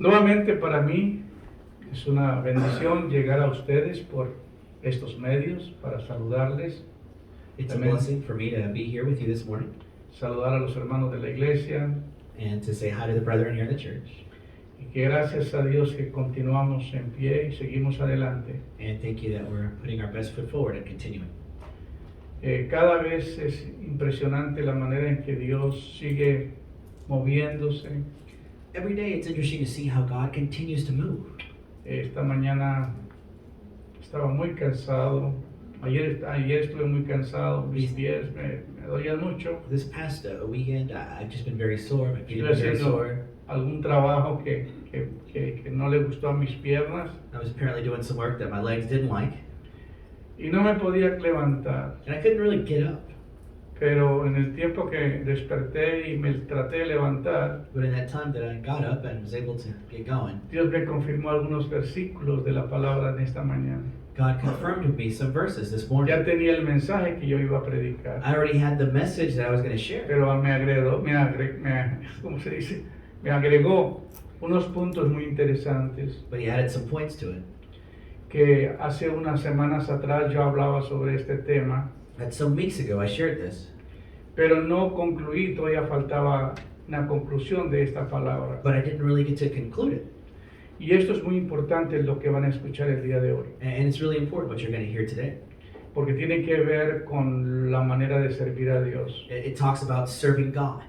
Nuevamente para mí es una bendición llegar a ustedes por estos medios para saludarles. It's a Amen. blessing for me to be here with you this morning Saludar a los hermanos de la iglesia and to say hi to the brethren here in the church. y que gracias a Dios que continuamos en pie y seguimos adelante. And thank you that we're putting our best foot forward and continuing. Cada vez es impresionante la manera en que Dios sigue moviéndose. Every day it's interesting to see how God continues to move. Esta mañana estaba muy cansado. Ayer estuve muy cansado. Mis pies me dolían mucho. This past weekend, I've just been very sore. My feet Estuve have been very haciendo sore. algún trabajo que no le gustó a mis piernas I was apparently doing some work that my legs didn't like, y no me podía levantar. and I couldn't really get up. Pero en el tiempo que desperté y me traté de levantar, But in that time that I got up and was able to get going, Dios me confirmó algunos versículos de la palabra en esta mañana. God confirmed with me some verses this morning. Ya tenía el mensaje que yo iba a predicar, I already had the message that I was going to share, pero ¿cómo se dice? Me agregó unos puntos muy interesantes but he added some points to it. que hace unas semanas atrás yo hablaba sobre este tema, That some weeks ago I shared this, pero no concluí, todavía faltaba una conclusión de esta palabra. but I didn't really get to conclude it. Y esto es muy importante lo que van a escuchar el día de hoy, And it's really important what you're going to hear today. porque tiene que ver con la manera de servir a Dios. It talks about serving God.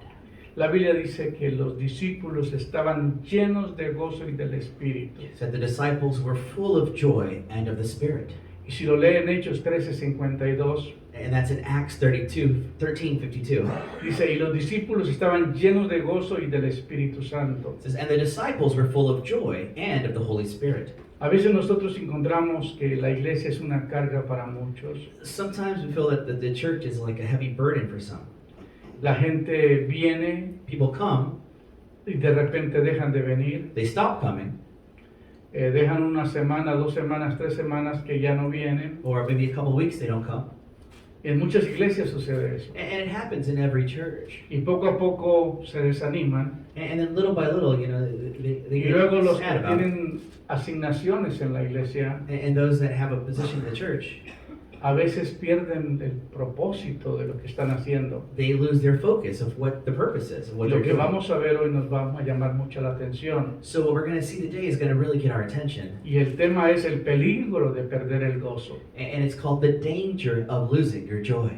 La Biblia dice que los discípulos estaban llenos de gozo y del Espíritu. It said the disciples were full of joy and of the Spirit. Y si lo leen en Hechos 13:52, And that's in Acts 13:52. dice, y los discípulos estaban llenos de gozo y del Espíritu Santo. It says, and the disciples were full of joy and of the Holy Spirit. A veces nosotros encontramos que la iglesia es una carga para muchos. Sometimes we feel that the church is like a heavy burden for some. La gente viene People come, y de repente dejan de venir. they stop coming, Dejan una semana, 2 semanas, 3 semanas que ya no vienen. or maybe a couple weeks they don't come. En muchas iglesias sucede eso. And it happens in every church. Y poco a poco se desaniman. And then little by little, you know, they Y luego get los que sad about it. tienen asignaciones en la iglesia And those that have a position in the church, a veces pierden el propósito de lo que están haciendo. they lose their focus of what the purpose is, of what Lo they're que doing. vamos a ver hoy nos va a llamar mucho la atención. So what we're going to see today is going to really get our attention. Y el tema es el peligro de perder el gozo. And it's called the danger of losing your joy.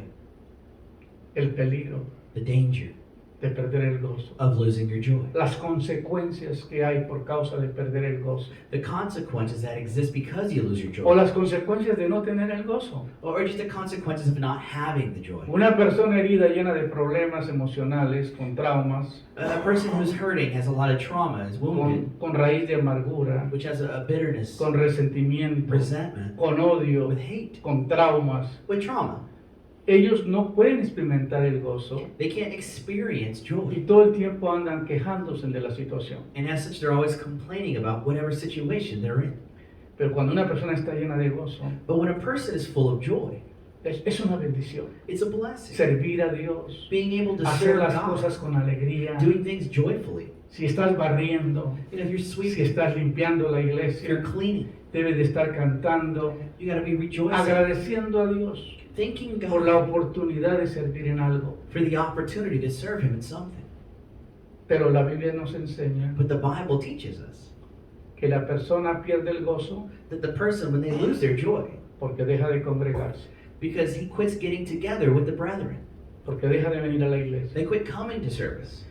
El peligro The danger de perder el gozo. of losing your joy. Las consecuencias que hay por causa de perder el gozo. The consequences that exist because you lose your O joy. las consecuencias de no tener el gozo. Or just the consequences of not having the joy. Una persona herida llena de problemas emocionales, con traumas, A person who's hurting has a lot of trauma, is wounded, con raíz de amargura, which has a bitterness, con resentimiento, resentment, con odio, with hate, con traumas. with trauma. Ellos no pueden experimentar el gozo They can't experience y joy. todo el tiempo andan quejándose de la situación. And as such, they're always complaining about whatever situation they're in. Pero cuando una persona está llena de gozo, But when a person is full of joy, es una bendición. it's a blessing. Servir a Dios, Being able to hacer serve las God, cosas con alegría. doing things joyfully. Si estás barriendo, You know, if you're si sweeping, estás limpiando la if you're iglesia, cleaning, debes de estar cantando, you got to be rejoicing, agradeciendo a Dios thanking por la God oportunidad de servir en algo. for the opportunity to serve Him in something. Pero la Biblia nos enseña But the Bible teaches us que la persona pierde el gozo that the person, when they lose their joy, porque deja de congregarse, because he quits getting together with the brethren, porque deja de venir a la iglesia. they quit coming to service.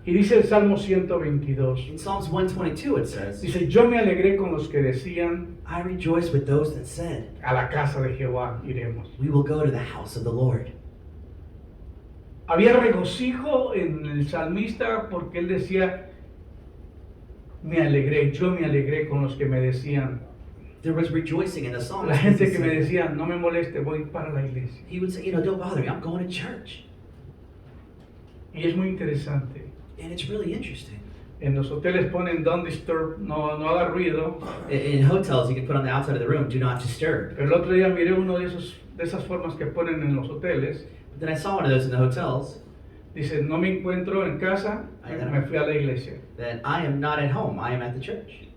Y dice el Salmo 122, In Psalms 122 it says, dice, yo me alegré con los que decían, I rejoice with those that said, a la casa de Jehová iremos. we will go to the house of the Lord. Había regocijo en el salmista porque él decía, yo me alegré con los que me decían, There was rejoicing in the la psalmist. gente because que me he said- decía, no me moleste, voy para la iglesia. He would say, you know, don't bother me, I'm going to church. Y es muy interesante. And it's really interesting. En los hoteles ponen don't disturb, no haga ruido. In hotels, you can put on the outside of the room, do not disturb. Pero el otro día miré uno de esas formas que ponen en los hoteles, But then I saw one of those in the hotels, Dice, no me encuentro en casa, me fui a la iglesia. That I am not at home, I am at the church.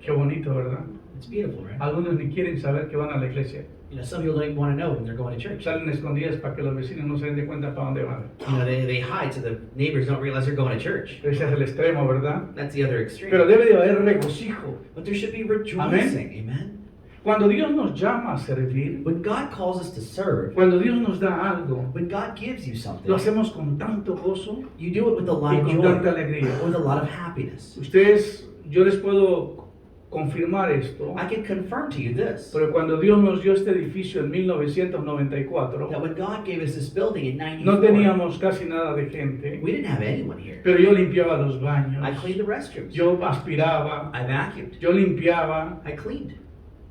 Qué bonito, ¿verdad? It's beautiful, right? Algunos ni quieren saber que van a la iglesia. You know, some people don't even want to know when they're going to church. Salen escondidas para que los vecinos no se den de cuenta para dónde van. You know, they hide so the neighbors don't realize they're going to church. Ese es el extremo, ¿verdad? That's the other extreme. Pero debe de haber regocijo. But there should be rejoicing, amen? Cuando Dios nos llama a servir, When God calls us to serve, cuando Dios nos da algo, when God gives you lo something, hacemos con tanto gozo you do it with a lot y of con joy, tanta alegría. with a lot of happiness. Ustedes, yo les puedo confirmar esto, I can confirm to you this, pero cuando Dios nos dio este edificio en 1994, that when God gave us this building in no 94, teníamos casi nada de gente, we didn't have anyone here. pero yo limpiaba los baños, I cleaned the restrooms. yo aspiraba, I vacuumed. yo limpiaba, I cleaned.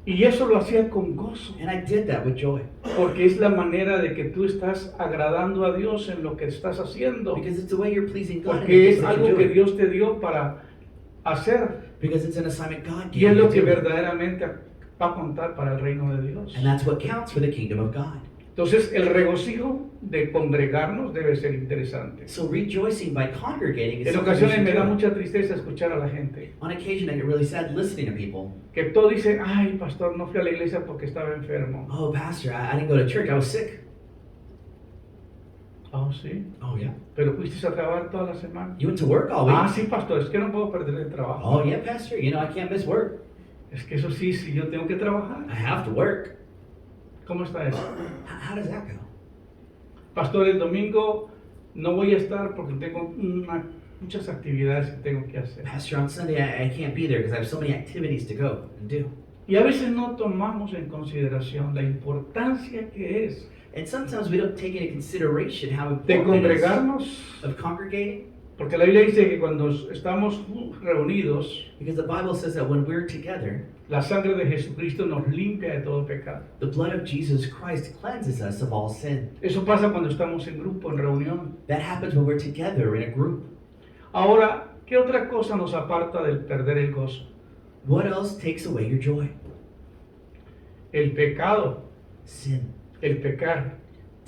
y eso lo hacía con gozo, And I did that with joy. porque es la manera de que tú estás agradando a Dios en lo que estás haciendo, Because it's the way you're pleasing God. porque in es the things that algo you're que doing. Dios te dio para hacer, Because it's an assignment God y gave es you lo to que do. verdaderamente va a contar para el reino de Dios. And that's what counts for the kingdom of God. Entonces, el regocijo de congregarnos debe ser interesante. So rejoicing by congregating is En something we ocasiones should me da do. mucha tristeza escuchar a la gente On occasion, I get really sad listening to people. que todo dice, ay, pastor, no fui a la iglesia porque estaba enfermo. Oh, pastor, I didn't go to church. I was sick. Oh, sí, Oh, yeah. pero fuiste a trabajar toda la semana. You went to work all week. Ah, sí, pastor, es que no puedo perder el trabajo. Oh, yeah, pastor. You know, I can't miss work. Es que eso sí, si yo tengo que trabajar. I have to work. ¿Cómo está eso? How does that go? Pastor, el domingo no voy a estar porque tengo muchas actividades que tengo que hacer. Pastor, on Sunday, I can't be there because I have so many activities to go and do. Y a veces no tomamos en consideración la importancia que es And sometimes we don't take into consideration how de important it is congregarnos, of congregating. porque la Biblia dice que cuando estamos reunidos, Because the Bible says that when we're together, la sangre de Jesucristo nos limpia de todo pecado. the blood of Jesus Christ cleanses us of all sin. Eso pasa cuando estamos en grupo, en reunión. That happens when we're together in a group. Ahora, ¿qué otra cosa nos aparta del perder el gozo? What else takes away your joy? El pecado, Sin. el pecar,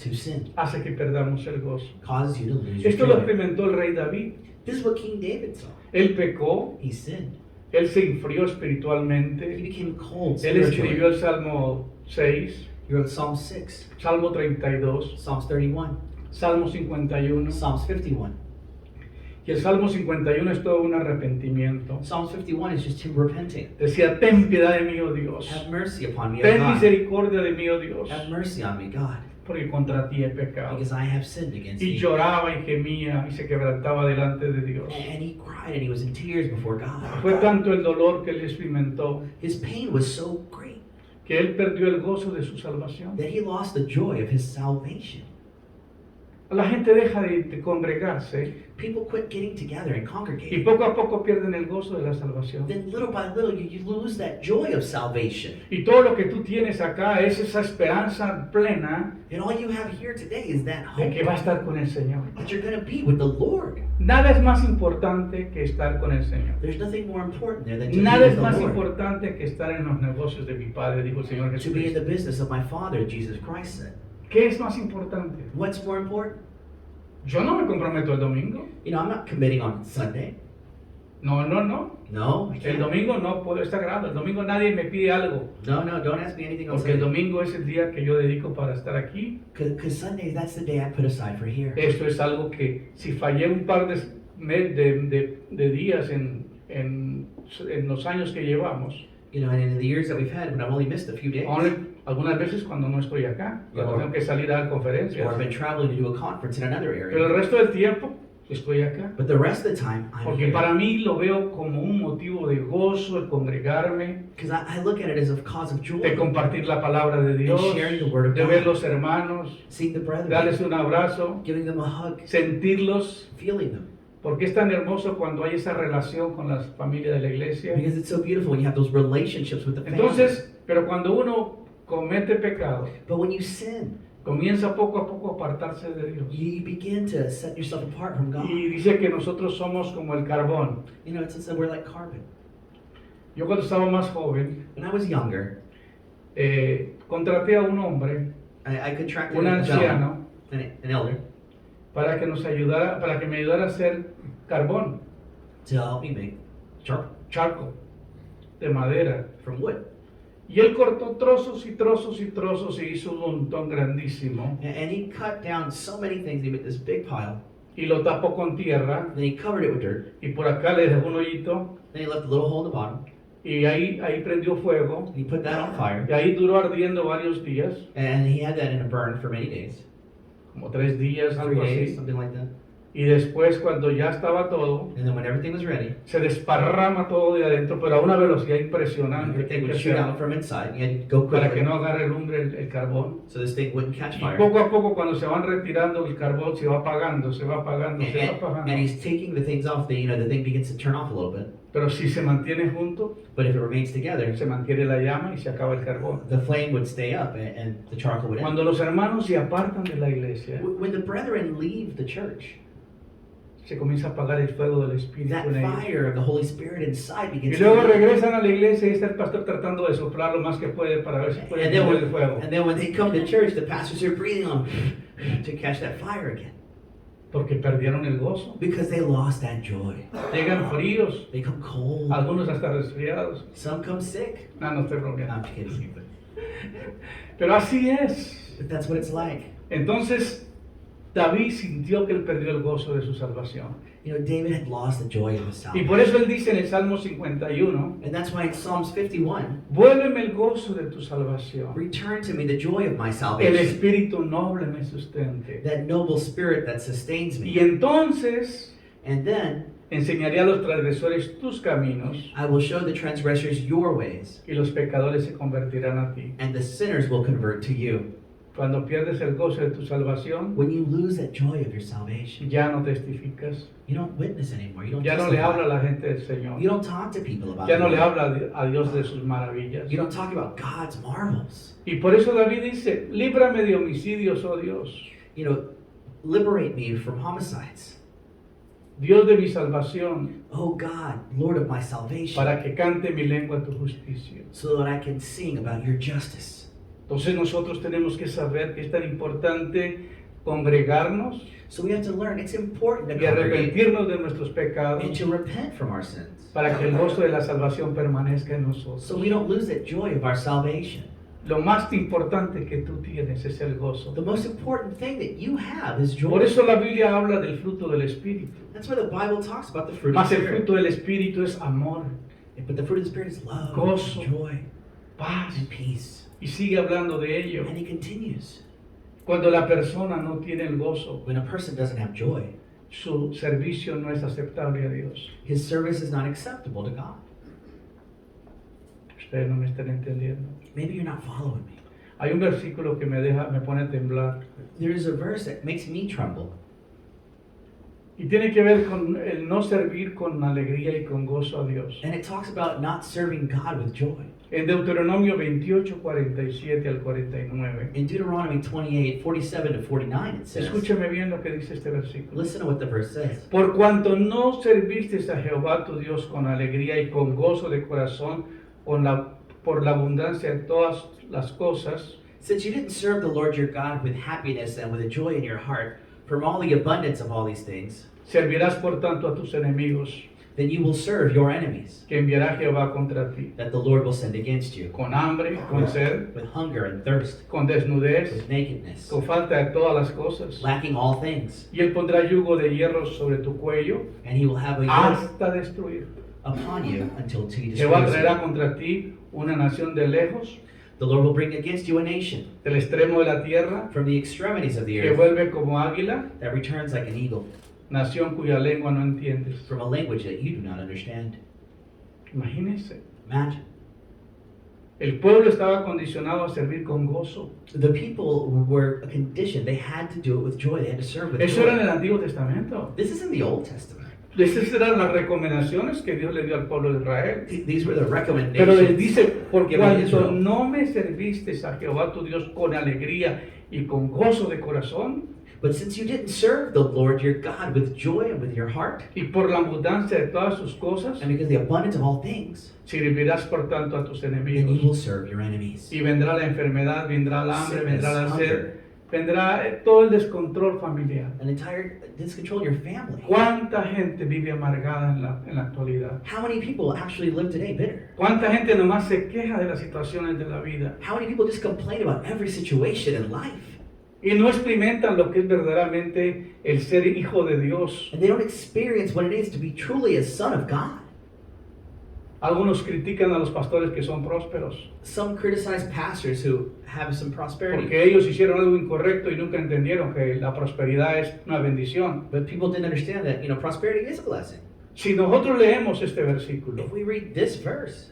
To sin hace que perdamos el gozo. causes you to lose your Esto lo joy. experimentó el rey David. This is what King David saw. Él pecó, He sinned. él se enfrió He espiritualmente. became cold Él escribió spiritually. el Salmo 6, He wrote Psalm 6, Salmo 32, Psalms 31, Salmo 51. Psalms 51. Y el Salmo 51 es todo un arrepentimiento. Psalms 51 is just him repenting. Decía, ten piedad de mí, oh Dios. Have mercy upon me, O Ten God. misericordia de mí, oh Dios. Have mercy on me, God, Porque contra ti he pecado. because I have sinned against Y thee. lloraba y gemía y se quebrantaba delante de Dios. And he cried and he was in tears before Fue God. tanto el dolor que él experimentó His pain was so great que él perdió el gozo de su salvación. that he lost the joy of his salvation. La gente deja de congregarse People quit getting together and y congregating. poco a poco pierden el gozo de la salvación. Then little by little, you lose that joy of salvation. Y todo lo que tú tienes acá es esa esperanza plena And all you have here today is that de hope que va a estar con el Señor. that you're going to be with the Lord. Nada es más importante que estar con el Señor. There's nothing more important there than to Nada be es with más the Lord. importante que estar en los negocios de mi Padre, dijo el Señor To be in the Jesucristo. business of my Father, Jesus Christ said. ¿Qué es más importante? What's more important? Yo no me comprometo el domingo. You know, I'm not committing on Sunday. No. No, I El can't. domingo no puedo estar sagrado. El domingo nadie me pide algo. No, don't ask me anything on Porque el Sunday. domingo es el día que yo dedico para estar aquí. Because Sundays, that's the day I put aside for here. Esto es algo que si fallé un par de días en los años que llevamos, You know, and in the years that we've had, when I've only missed a few days, algunas veces cuando no estoy acá, cuando tengo que salir a dar conferencias, or I've been traveling to do a conference in another pero el area. resto del tiempo estoy acá. But the rest of the time, I'm Porque here. para mí lo veo como un motivo de gozo el congregarme, Because I look at it as a cause of de joy. compartir la palabra de Dios, sharing the word of de God. ver los hermanos, Seeing the brethren, darles un abrazo, giving them a hug, sentirlos, feeling them. porque es tan hermoso cuando hay esa relación con las familias de la iglesia. Because it's so beautiful when you have those relationships with the family. Entonces, pero cuando uno comete pecado, But when you sin, comienza poco a poco a apartarse de Dios. you begin to set yourself apart from God. Y dice que nosotros somos como el carbón. You know, it's we're like carbon. Yo cuando estaba más joven, When I was younger, contraté a un hombre, I contracted un a gentleman, anciano, an elder, para que nos ayudara, para que me ayudara a hacer carbón, to help me make charcoal charco, de madera. from wood. Y él cortó trozos y trozos y trozos y hizo un montón grandísimo And he cut down so many things. He made this big pile. y lo tapó con tierra Then he covered it with dirt. y por acá le dejó un hoyito Then he left a little hole in the bottom. y ahí prendió fuego And he put that on fire. y ahí duró ardiendo varios días, And he had that in a burn for many days. como 3 días, 3 algo days, así. something like that. Y después cuando ya estaba todo, And then when everything was ready, se desparrama todo de adentro, pero a una velocidad impresionante que hay everything que would shoot hacerlo out from inside. You had to go para que quickly no agarre lumbre el carbón. so this thing wouldn't catch Y fire. poco a poco cuando se van retirando el carbón se va apagando, se va apagando, se va And apagando. he's taking the things off. The thing begins to turn off a little bit. Pero si se mantiene junto, But if it remains together, se mantiene la llama y se acaba el carbón. the flame would stay up and the charcoal would end. Cuando los hermanos se apartan de la iglesia, When the brethren leave the church, se comienza a apagar el fuego del Espíritu that en ellos. fire of the Holy Spirit inside Y begins luego to regresan a la iglesia y está el pastor tratando de soplar lo más que puede para ver si puede and then, encender el fuego. and then when they come to church, the pastors are breathing on to catch that fire again Porque perdieron el gozo. because they lost that joy. Llegan fríos, They come cold. algunos hasta resfriados. Some come sick. No, no estoy No, bromeando. I'm kidding you, Pero así es. but that's what it's like. Entonces, David sintió que él perdió el gozo de su salvación. You know, David had lost the joy of his Y por salvation. eso él dice en el Salmo 51, And that's why in Psalms 51, vuélveme el gozo de tu salvación. return to me the joy of my El salvation, espíritu noble me sustente. that noble spirit that sustains Y me. entonces And then enseñaré a los transgresores tus caminos I will show the transgressors your ways, y los pecadores se convertirán a ti. and the sinners will convert to you. Cuando pierdes el gozo de tu salvación, When you lose that joy of your salvation, ya no testificas, you don't witness anymore. You don't ya no le habla a testify. la gente del Señor, You don't talk to people about ya no it. le habla a Dios de sus maravillas. You don't talk about God's marvels. Y por eso David dice, líbrame de homicidios, oh Dios, You know, liberate me from homicides. Dios de mi salvación, Oh God, Lord of my salvation, para que cante mi lengua tu justicia. so that I can sing about your justice. Entonces nosotros tenemos que saber que es tan importante congregarnos So we have to learn it's important to y congregate arrepentirnos de nuestros pecados and to repent from our sins, para que el gozo de la salvación permanezca en so nosotros. we don't lose that joy of our salvation. Lo más importante que tú tienes es el gozo. The most important thing that you have is joy. Por eso la Biblia habla del fruto del Espíritu. That's why the Bible talks about the fruit of Más the el Spirit. fruto del Espíritu es amor, But the fruit of the Spirit is love, Gozo. joy, paz. and peace. Y sigue hablando de ello. And he continues. Cuando la persona no tiene el gozo, When a person doesn't have joy, su servicio no es aceptable a Dios. his service is not acceptable to God. Ustedes no me están entendiendo. Maybe you're not following me. Hay un versículo que me pone a temblar. There is a verse that makes me tremble. Y tiene que ver con el no servir con alegría y con gozo a Dios. And it talks about not serving God with joy. En Deuteronomio 28, 47 al 49. In Deuteronomy 28, 47 to 49, it says, Escúchame bien lo que dice este versículo. listen to what the verse says. Por cuanto no serviste a Jehová tu Dios con alegría y con gozo de corazón, por la abundancia de todas las cosas, Since you didn't serve the Lord your God with happiness and with a joy in your heart from all the abundance of all these things, servirás por tanto a tus enemigos, then you will serve your enemies que enviará Jehová contra ti, that the Lord will send against you con hambre, con sed, with hunger and thirst, con desnudez, with nakedness, con falta de todas las cosas. lacking all things. Y él pondrá yugo de hierro sobre tu cuello And he will have a yoke hasta destruir. upon you until he Jehová destroys traerá you. contra ti una nación de lejos, The Lord will bring against you a nation del extremo de la tierra, from the extremities of the que earth vuelve como águila, that returns like an eagle, nación cuya lengua no entiendes. from a language that you do not understand. Imagínense. Imagine. El pueblo estaba condicionado a servir con gozo. The people were conditioned, they had to do it with joy, they had to serve with Eso era en joy. el Antiguo Testamento. This is in the Old Testament. Esas eran las recomendaciones que Dios le dio al pueblo de Israel. These were the Pero él recommendations. dice, por given to cuanto Israel. no me serviste a Jehová tu Dios con alegría y con gozo de corazón, But since you didn't serve the Lord your God with joy and with your heart, y por la abundancia de todas sus cosas, and because of the abundance of all things, servirás por tanto a tus then you enemigos. will serve your enemies. Y vendrá la enfermedad, vendrá el hambre, vendrá la Sickness, sed, hunger, vendrá todo el descontrol familiar. an entire discontrol in your family. ¿Cuánta gente vive amargada en la actualidad? How many people actually live today bitter? ¿Cuánta gente nomás se queja de las situaciones de la vida How many people just complain about every situation in life? y no experimentan lo que es verdaderamente el ser hijo de Dios? And they don't experience what it is to be truly a son of God. Algunos critican a los pastores que son prósperos Some criticize pastors who have some prosperity. porque ellos hicieron algo incorrecto y nunca entendieron que la prosperidad es una bendición. But people didn't understand that, prosperity is a blessing. Si nosotros leemos este versículo If we read this verse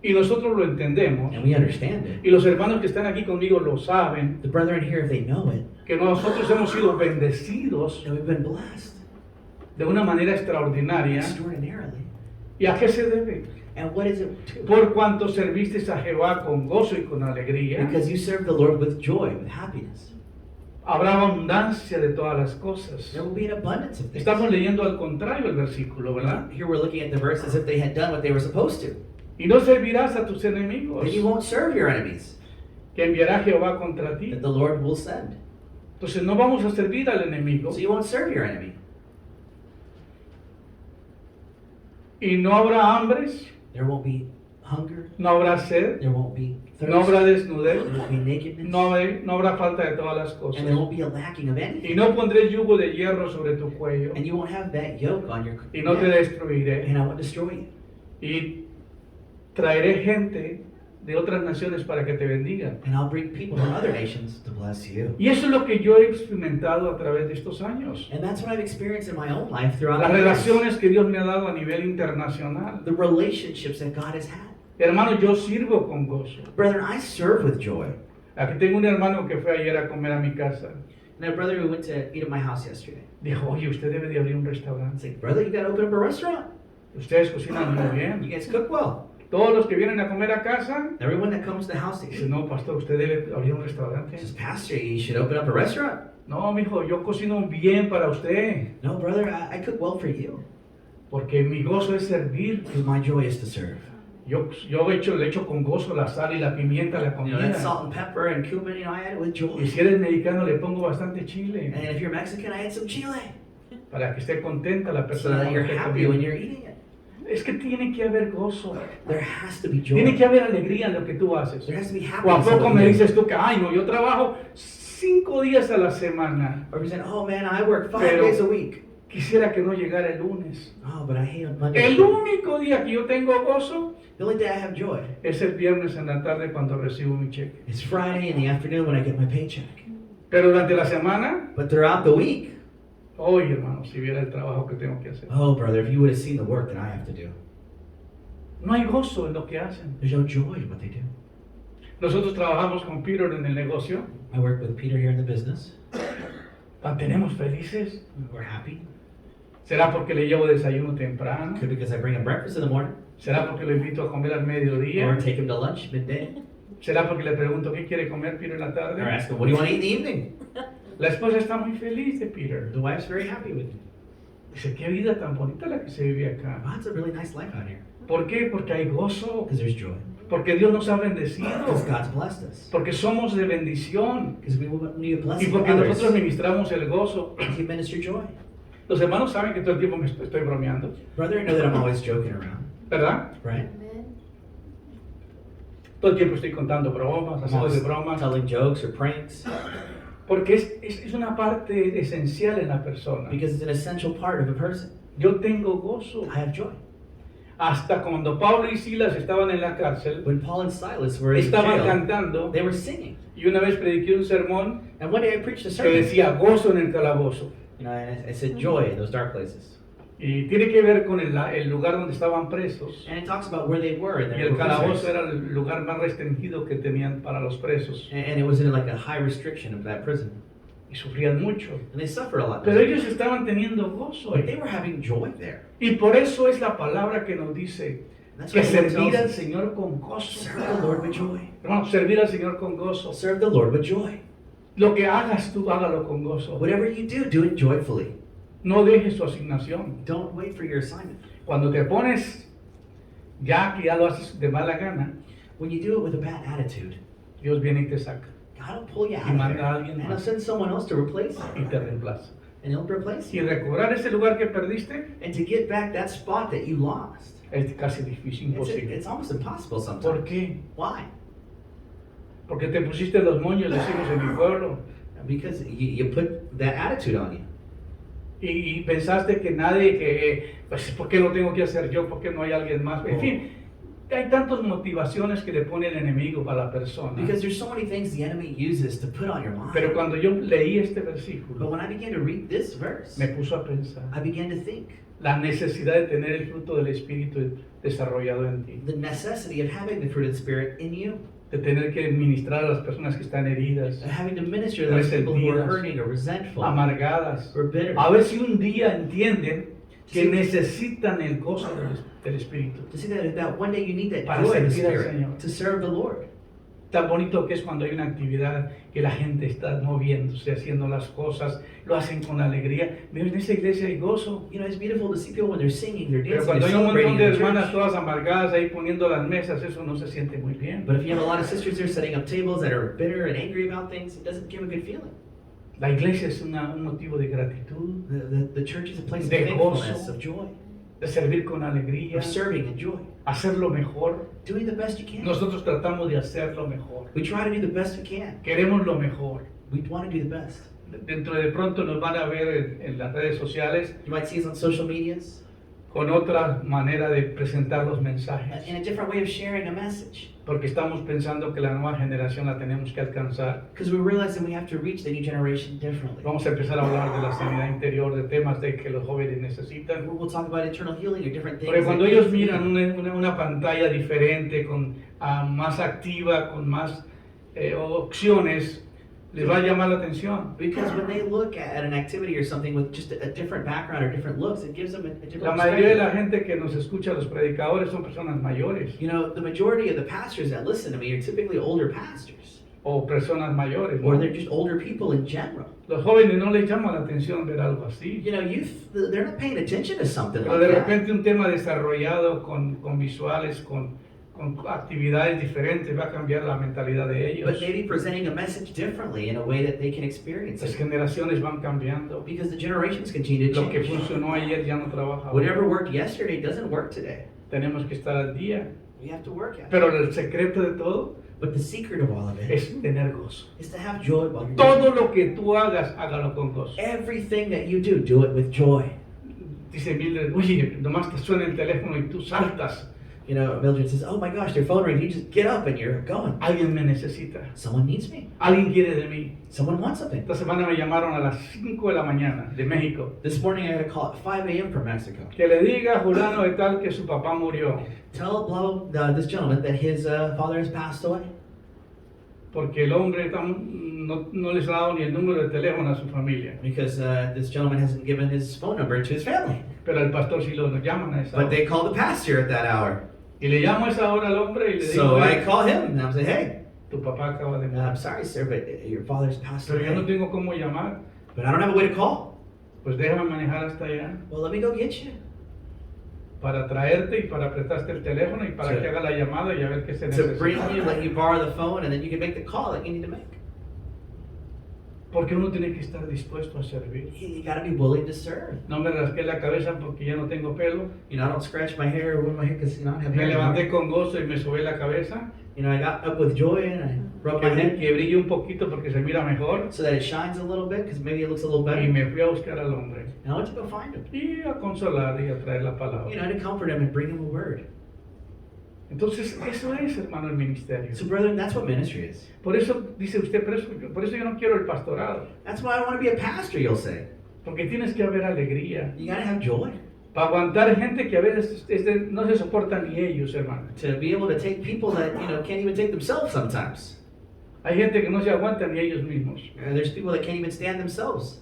y nosotros lo entendemos, and we understand it, y los hermanos que están aquí conmigo lo saben, the brethren here, if they know it, que nosotros hemos sido bendecidos then we've been blessed de una manera extraordinaria. extraordinarily. ¿Y a qué se debe? And what is it to? Por cuanto serviste a Jehová con gozo y con alegría, Because you serve the Lord with joy, with happiness. habrá abundancia de todas las cosas. There will be an abundance of things. Estamos leyendo al contrario el versículo, ¿verdad? Here we're looking at the verse as if they had done what they were supposed to. Y no servirás a tus enemigos, Then you won't serve your enemies, que enviará Jehová contra ti. that the Lord will send. Entonces no vamos a servir al enemigo So you won't serve your enemy. y no habrá hambres, There won't be hunger. no habrá sed, There won't be thirst. no habrá desnudez, There won't be nakedness. no habrá falta de todas las And cosas. there won't be a lacking of Y anything. no pondré yugo de hierro sobre tu cuello And you won't have that yoke on your y no te neck. destruiré. And I won't destroy you. Y traeré gente de otras naciones para que te bendigan. And I'll bring people from other nations to bless you. Y eso es lo que yo he experimentado a través de estos años. And that's what I've experienced in my own life throughout Las the years. relaciones que Dios me ha dado a nivel internacional. The relationships that God has had. Hermano, yo sirvo con gozo. Brethren, I serve with joy. Aquí tengo un hermano que fue ayer a comer a mi casa. And a brother who went to eat at my house yesterday. Dijo, oye, usted debe de abrir un I restaurante. was like, brother, you gotta open up a restaurant. Ustedes cocinan muy You bien. guys cook well. Todos los que vienen a comer a casa, Everyone that comes to the house, dice, no, pastor, usted debe abrir un restaurante. says, pastor, you should open up a restaurant. No, mijo, yo cocino bien para usted. No, brother, I cook well for you. Porque mi gozo es servir. Because my joy is to serve. Yo le echo con gozo la sal y la pimienta a la That comida. salt and pepper and cumin, I add it with Y joy. si eres mexicano, le pongo bastante chile. And if you're Mexican, I add some chile. Para que esté contenta la So persona that con you're la que happy when comiendo. you're eating it. Es que tiene que haber gozo. There has to be Tiene joy. que haber alegría en lo que tú haces. There has to be ¿O a happiness. in poco what me you do. dices tú que, ay, no, yo trabajo 5 días a la semana? Or if you say, oh man, I work 5 Pero- days a week. Quisiera que no llegara el lunes. Oh, but I hate on Monday. El único día que yo tengo gozo The only day I have joy es el viernes en la tarde cuando recibo mi cheque. is Friday in the afternoon when I get my paycheck. Pero durante la semana, But throughout the week, oye hermano, si viera el trabajo que tengo que hacer. oh brother, if you would have seen the work that I have to do. No hay gozo en lo que hacen. There's no joy in what they do. Nosotros trabajamos con Peter en el negocio. I work with Peter here in the business. Mantenemos felices. We're happy. ¿Será porque le llevo desayuno temprano? Could be because I bring him breakfast in the morning. ¿Será porque lo invito a comer al Or mediodía? take him to lunch midday. ¿Será porque le pregunto qué quiere comer Peter en la Or tarde? ask him, what do you want to eat in the evening? La esposa está muy feliz de Peter. The wife's very happy with me. Dice, qué vida tan bonita la que se vive acá. Wow, it's a really nice life out here. ¿Por qué? Porque hay gozo. Because there's joy. Porque Dios nos ha bendecido. Because God's blessed us. Porque somos de bendición. Because we need a Y blessing porque from nosotros others. ministramos el gozo. You minister joy. Los hermanos saben que todo el tiempo me estoy bromeando, Brother, I know that I'm always joking around, ¿verdad? right? Todo el tiempo estoy contando bromas, I'm haciendo de always bromas. telling jokes or pranks Porque es una parte esencial en la persona. because it's an essential part of a person. Yo tengo gozo. I have joy. Hasta cuando Pablo y Silas estaban en la cárcel, When Paul and Silas were in estaban jail, cantando. they were singing. Y una vez prediqué un sermón And one day I preached a que sermon, decía gozo en el calabozo. and I said joy in those dark places. Y tiene que ver con el lugar donde estaban presos. And it talks about where they were. And, Y they el were calabozo prisoners. era el lugar más restringido que tenían para los presos. And it was in like a high restriction of that prison. Y sufrían mucho. And they suffered a lot. Pero ellos estaban teniendo gozo. But they were having joy there. Y por eso es la palabra que nos dice That's que why the Lord servir tells al us, Señor con gozo. serve the Lord with joy. Hermano, servir al Señor con gozo. Serve the Lord with joy. Lo que hagas tú, hágalo con gozo. Whatever you do it joyfully. No dejes tu asignación. Don't wait for your assignment. Cuando te pones, ya que ya lo haces de mala gana, When you do it with a bad attitude, Dios viene y te saca. God will pull you y out of manda there. a alguien And He'll más send someone else to replace y you. te reemplaza. And He'll replace Y you. recobrar ese lugar que perdiste And to get back that spot that you lost, es casi difícil, imposible. it's almost impossible ¿Por sometimes. qué? Why? Porque te pusiste los moños, decimos en mi pueblo, Because you put that attitude on you. y pensaste que nadie, pues, ¿por qué lo tengo que hacer yo? ¿Por qué no hay alguien más? En fin, hay tantas motivaciones que le pone el enemigo para la persona. Because there's so many things the enemy uses to put on your Pero mind. cuando yo leí este But versículo, when I began to read this verse, me puso a pensar I began to think la necesidad de tener el fruto del Espíritu desarrollado en ti, the necessity of having the fruit of the Spirit in you, de tener que ministrar a las personas que están heridas, and having to minister to those people who are hurting or resentful amargadas, or bitter. a ver si un día entienden que necesitan el gozo del Espíritu. To see that one day you need that Para joy of the servir al Señor. Spirit to serve the Lord. Tan bonito que es cuando hay una actividad que la gente está moviéndose, haciendo las cosas, lo hacen con alegría. Mira, en esa iglesia hay gozo. You know, it's beautiful to see people when they're singing, they're Pero dancing, cuando they're hay un montón celebrating de in the hermanas church. todas amargadas ahí poniendo las mesas, eso no se siente muy bien. But if you have a lot of sisters there setting up tables that are bitter and angry about things, it doesn't give a good feeling. La iglesia es un motivo de gratitud, The church is a place of De thankfulness, gozo. of joy, de servir con alegría, of serving and joy, hacerlo mejor. doing the best you can. Nosotros tratamos de hacerlo mejor. We try to do the best we can. Queremos lo mejor. We want to do the best. Dentro de pronto nos van a ver en las redes sociales You might see us on social medias, con otra manera de presentar los mensajes. in a different way of sharing a message. Porque estamos pensando que la nueva generación la tenemos que alcanzar. Because we realize that we have to reach the new generation differently. Vamos a empezar a hablar de la sanidad interior, de temas de que los jóvenes necesitan. We'll talk about internal healing or different things. Porque cuando that ellos kids need. miran una pantalla diferente, más activa, con más opciones, les va a llamar la atención. Because when they look at an activity or something with just a different background or different looks, it gives them a different La mayoría de la perspective. gente que nos escucha, los predicadores, son personas mayores You know, the majority of the pastors that listen to me are typically older pastors, o personas mayores, ¿no? or they're just older people in general. Los jóvenes no les llama la atención ver algo así. You know, youth, they're not paying attention to something Pero like de that. repente un tema desarrollado con visuales, con actividades diferentes, va a cambiar la mentalidad de ellos. But maybe presenting a message differently in a way that they can experience Las it. generaciones van cambiando. Because the generations continue to Lo que change. funcionó ayer ya no trabaja hoy. Whatever worked yesterday doesn't work today. Tenemos que estar al día. We have to work at it. Pero el secreto de todo But the secret of all of it es tener gozo. is to have joy while you're doing Todo it. lo que tú hagas, hágalo con gozo. Everything that you do it with joy. Dice Mildred, oye, nomás te suena el teléfono y tú saltas. You know, Mildred says, "Oh my gosh, their phone rings." You just get up and you're going. Alguien me necesita. Someone needs me. Alguien quiere de mí. Someone wants something. Esta semana me llamaron a las 5 de la mañana de México. This morning I got a call at 5 a.m. from Mexico. Que le diga a Julano de tal que su papá murió. Tell this gentleman that his father has passed away. Porque el hombre no les ha dado ni el número de teléfono a su familia. Because this gentleman hasn't given his phone number to his family. Pero el pastor sí lo llaman a esa But hora. they call the pastor at that hour. Y le llamo a esa hora al hombre y le digo, So I "Oye, call him and I'm saying, "Hey, tu papá acaba de morir. I'm sorry, sir, but your father's passed Pero yo no away. tengo cómo llamar. But I don't have a way to call." Pues déjame manejar hasta allá Well, let me go get you. para traerte y para prestarte el teléfono y para Sí. que haga la llamada y a ver qué se To bring necesita. you, let you borrow the phone, and then you can make the call that you need to make. Porque uno tiene que estar dispuesto a servir. You gotta be willing to serve. No me rasqué la cabeza porque ya no tengo pelo. You know, I don't scratch my hair or ruin my hair because, you know, I don't have Me hair levanté anymore. con gozo y me subí la cabeza. You know, I got up with joy and I rubbed my head Que brille un poquito porque se mira mejor. so that it shines a little bit because maybe it looks a little Y better. me fui a buscar al hombre. And I went to go find him. Y a consolar y a traer la You palabra. know, to comfort him and bring him a word. Entonces, eso es, hermano, el ministerio. So, brethren, that's what ministry is. Por eso, dice usted, por eso yo no quiero el pastorado. That's why I want to be a pastor, you'll say. Porque tienes que haber alegría. You gotta have joy. Para aguantar gente que a veces no se soportan ni ellos, hermano. To be able to take people that, you know, can't even take themselves sometimes. Hay gente que no se aguanta ni ellos mismos. There's people that can't even stand themselves.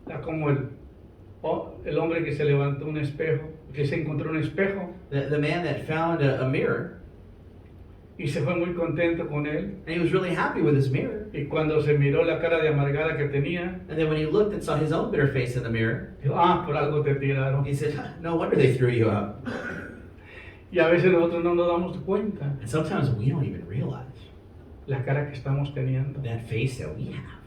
Está como el hombre que se levantó un espejo, que se encontró un espejo The man that found a mirror, y se fue muy contento con él. and he was really happy with his mirror. Y cuando se miró la cara de amargada que tenía, And then when he looked and saw his own bitter face in the mirror, dijo, por algo te tiraron. he said, "Huh, no wonder they threw you out." Y a veces nosotros no nos damos cuenta. And sometimes we don't even realize. la cara que estamos teniendo. that face that we have.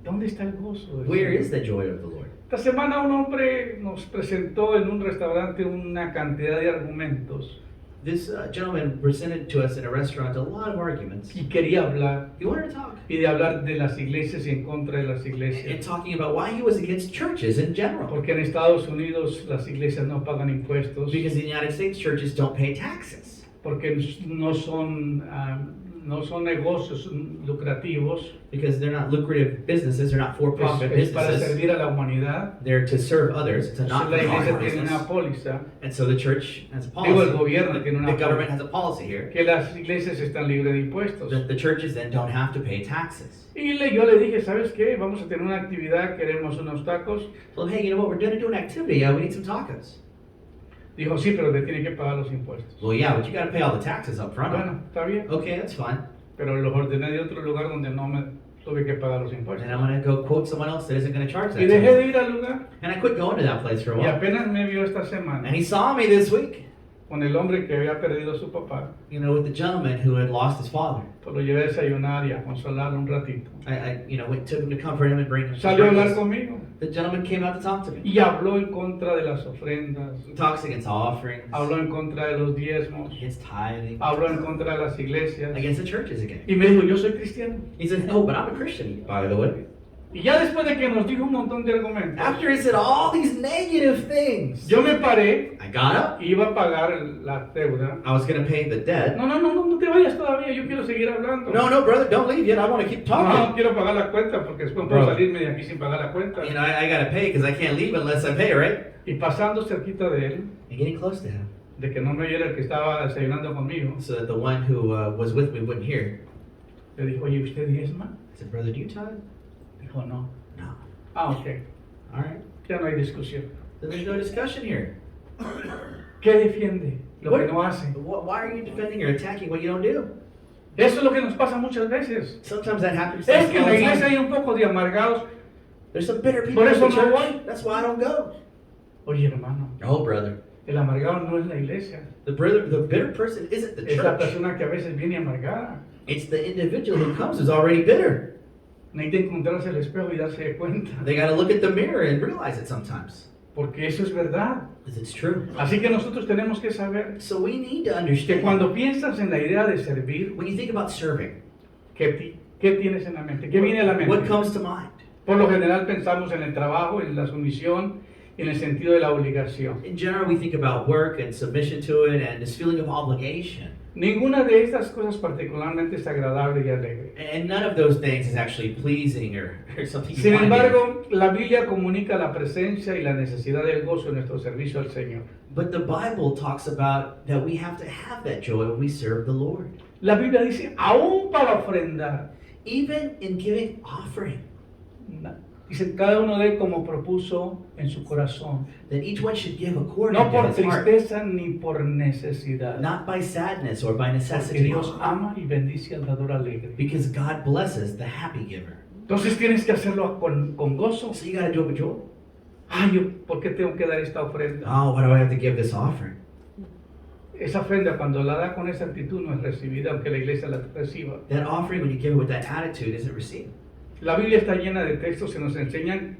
¿Dónde está el gozo del Where Señor? is the joy of the Lord? Esta semana un hombre nos presentó en un restaurante una cantidad de argumentos This gentleman presented to us in a restaurant a lot of arguments. y quería hablar He wanted to talk. y de hablar de las iglesias y en contra de las And iglesias. talking about why he was against churches in general. Porque en Estados Unidos las iglesias no pagan impuestos, Because in the United States, churches don't pay taxes. porque no son negocios lucrativos, Because they're not lucrative businesses, they're not for-profit es para businesses. servir a la humanidad. They're to serve others. It's a Entonces, la iglesia not-for-profit tiene business. una póliza, And so the church has a digo el policy. gobierno tiene The una government póliza, has a policy here que las iglesias están libres de impuestos. that the churches then don't have to pay taxes. Y yo le dije, ¿sabes qué? Vamos a tener una actividad, queremos unos tacos. So, hey, you know what? We're going to do an activity. We need some tacos. Dijo, sí, pero te tiene que pagar los impuestos. Well, yeah, but you got to pay all the taxes up front. Bueno, está bien, Okay, that's fine. pero los ordené de otro lugar donde no me tuve que pagar los impuestos. And I'm going to go quote someone else that isn't going to charge that. Y to dejé me. de ir al lugar And I quit going to that place for a y while. apenas me vio esta semana And he saw me this week, con el hombre que había perdido a su papá. you know, with the gentleman who had lost his father. Pues lo llevé a desayunar y a consolarlo un ratito. I took him to comfort him and bring him some Salió a hablar breakfast. conmigo The gentleman came out to talk to me. y habló en contra de las ofrendas, He talks against offerings, habló en contra de los diezmos, against tithing, habló en contra de las iglesias. against the churches again. Y me dijo, yo soy cristiano. He said, "Oh, but I'm a Christian, by the way." Y ya después de que nos dijo un montón de argumentos, After he said all these negative things, yo me paré, I got up. iba a pagar la deuda. I was going to pay the debt. No te vayas todavía, yo quiero seguir hablando. No, brother, don't leave yet. I want to keep No, talking. quiero pagar la cuenta porque después Bro. puedo salirme de aquí sin pagar la cuenta. You know, I got to pay because I can't leave unless I pay, right? Y pasando cerquita de él, And getting close to him de que no me oyera el que estaba desayunando conmigo, so that the one who was with me wouldn't hear. le dijo, oye, ¿usted diezma? I said, "Brother, do you tithe?" Dijo, no. No. Ah, ok. All right. Ya no hay discusión. Then there's no discussion here. ¿Qué defiende? Lo que no hace. Why are you defending or attacking what you don't do? Eso es lo que nos pasa muchas veces. Sometimes that happens to Es us que all en la the iglesia time. hay un poco de amargados. There's some bitter people Por in eso the no church. voy. That's why I don't go. Oye, hermano, Oh, brother. el amargado no es la iglesia. The bitter person isn't the Es la church. persona que a veces viene amargada. It's the individual who comes who's already bitter. Necesita encontrarse el espejo y darse cuenta. They got to look at the mirror and realize it sometimes. Porque eso es verdad. Because it's true. Así que nosotros tenemos que saber So we need to que understand cuando piensas en la idea de servir, when you think about serving, ¿qué tienes en la mente? ¿Qué viene a la mente? what comes to mind? Por lo general pensamos en el trabajo, en la sumisión, en el sentido de la obligación. In general, we think about work and submission to it and this feeling of obligation. Ninguna de estas cosas particularmente es agradable y alegre. And none of those things is actually pleasing or something you Sin want to do. embargo, la Biblia comunica la presencia y la necesidad del gozo en nuestro servicio al Señor. But the Bible talks about that we have to have that joy when we serve the Lord. La Biblia dice, aún para ofrendar, Even in giving offering, dice, cada uno dé como propuso en su corazón, that each one should give according no to por his heart, tristeza ni por necesidad, not by sadness or by porque necessity, Dios ama y bendice al dador alegre. because God blesses the happy giver. Entonces tienes que hacerlo con gozo. So you got to do it with joy. Ay, ¿por qué tengo que dar esta ofrenda? Oh, why do I have to give this offering? Esa ofrenda cuando la da con esa actitud no es recibida, aunque la iglesia la reciba. That offering, when you give it with that attitude, isn't received. La Biblia está llena de textos que nos enseñan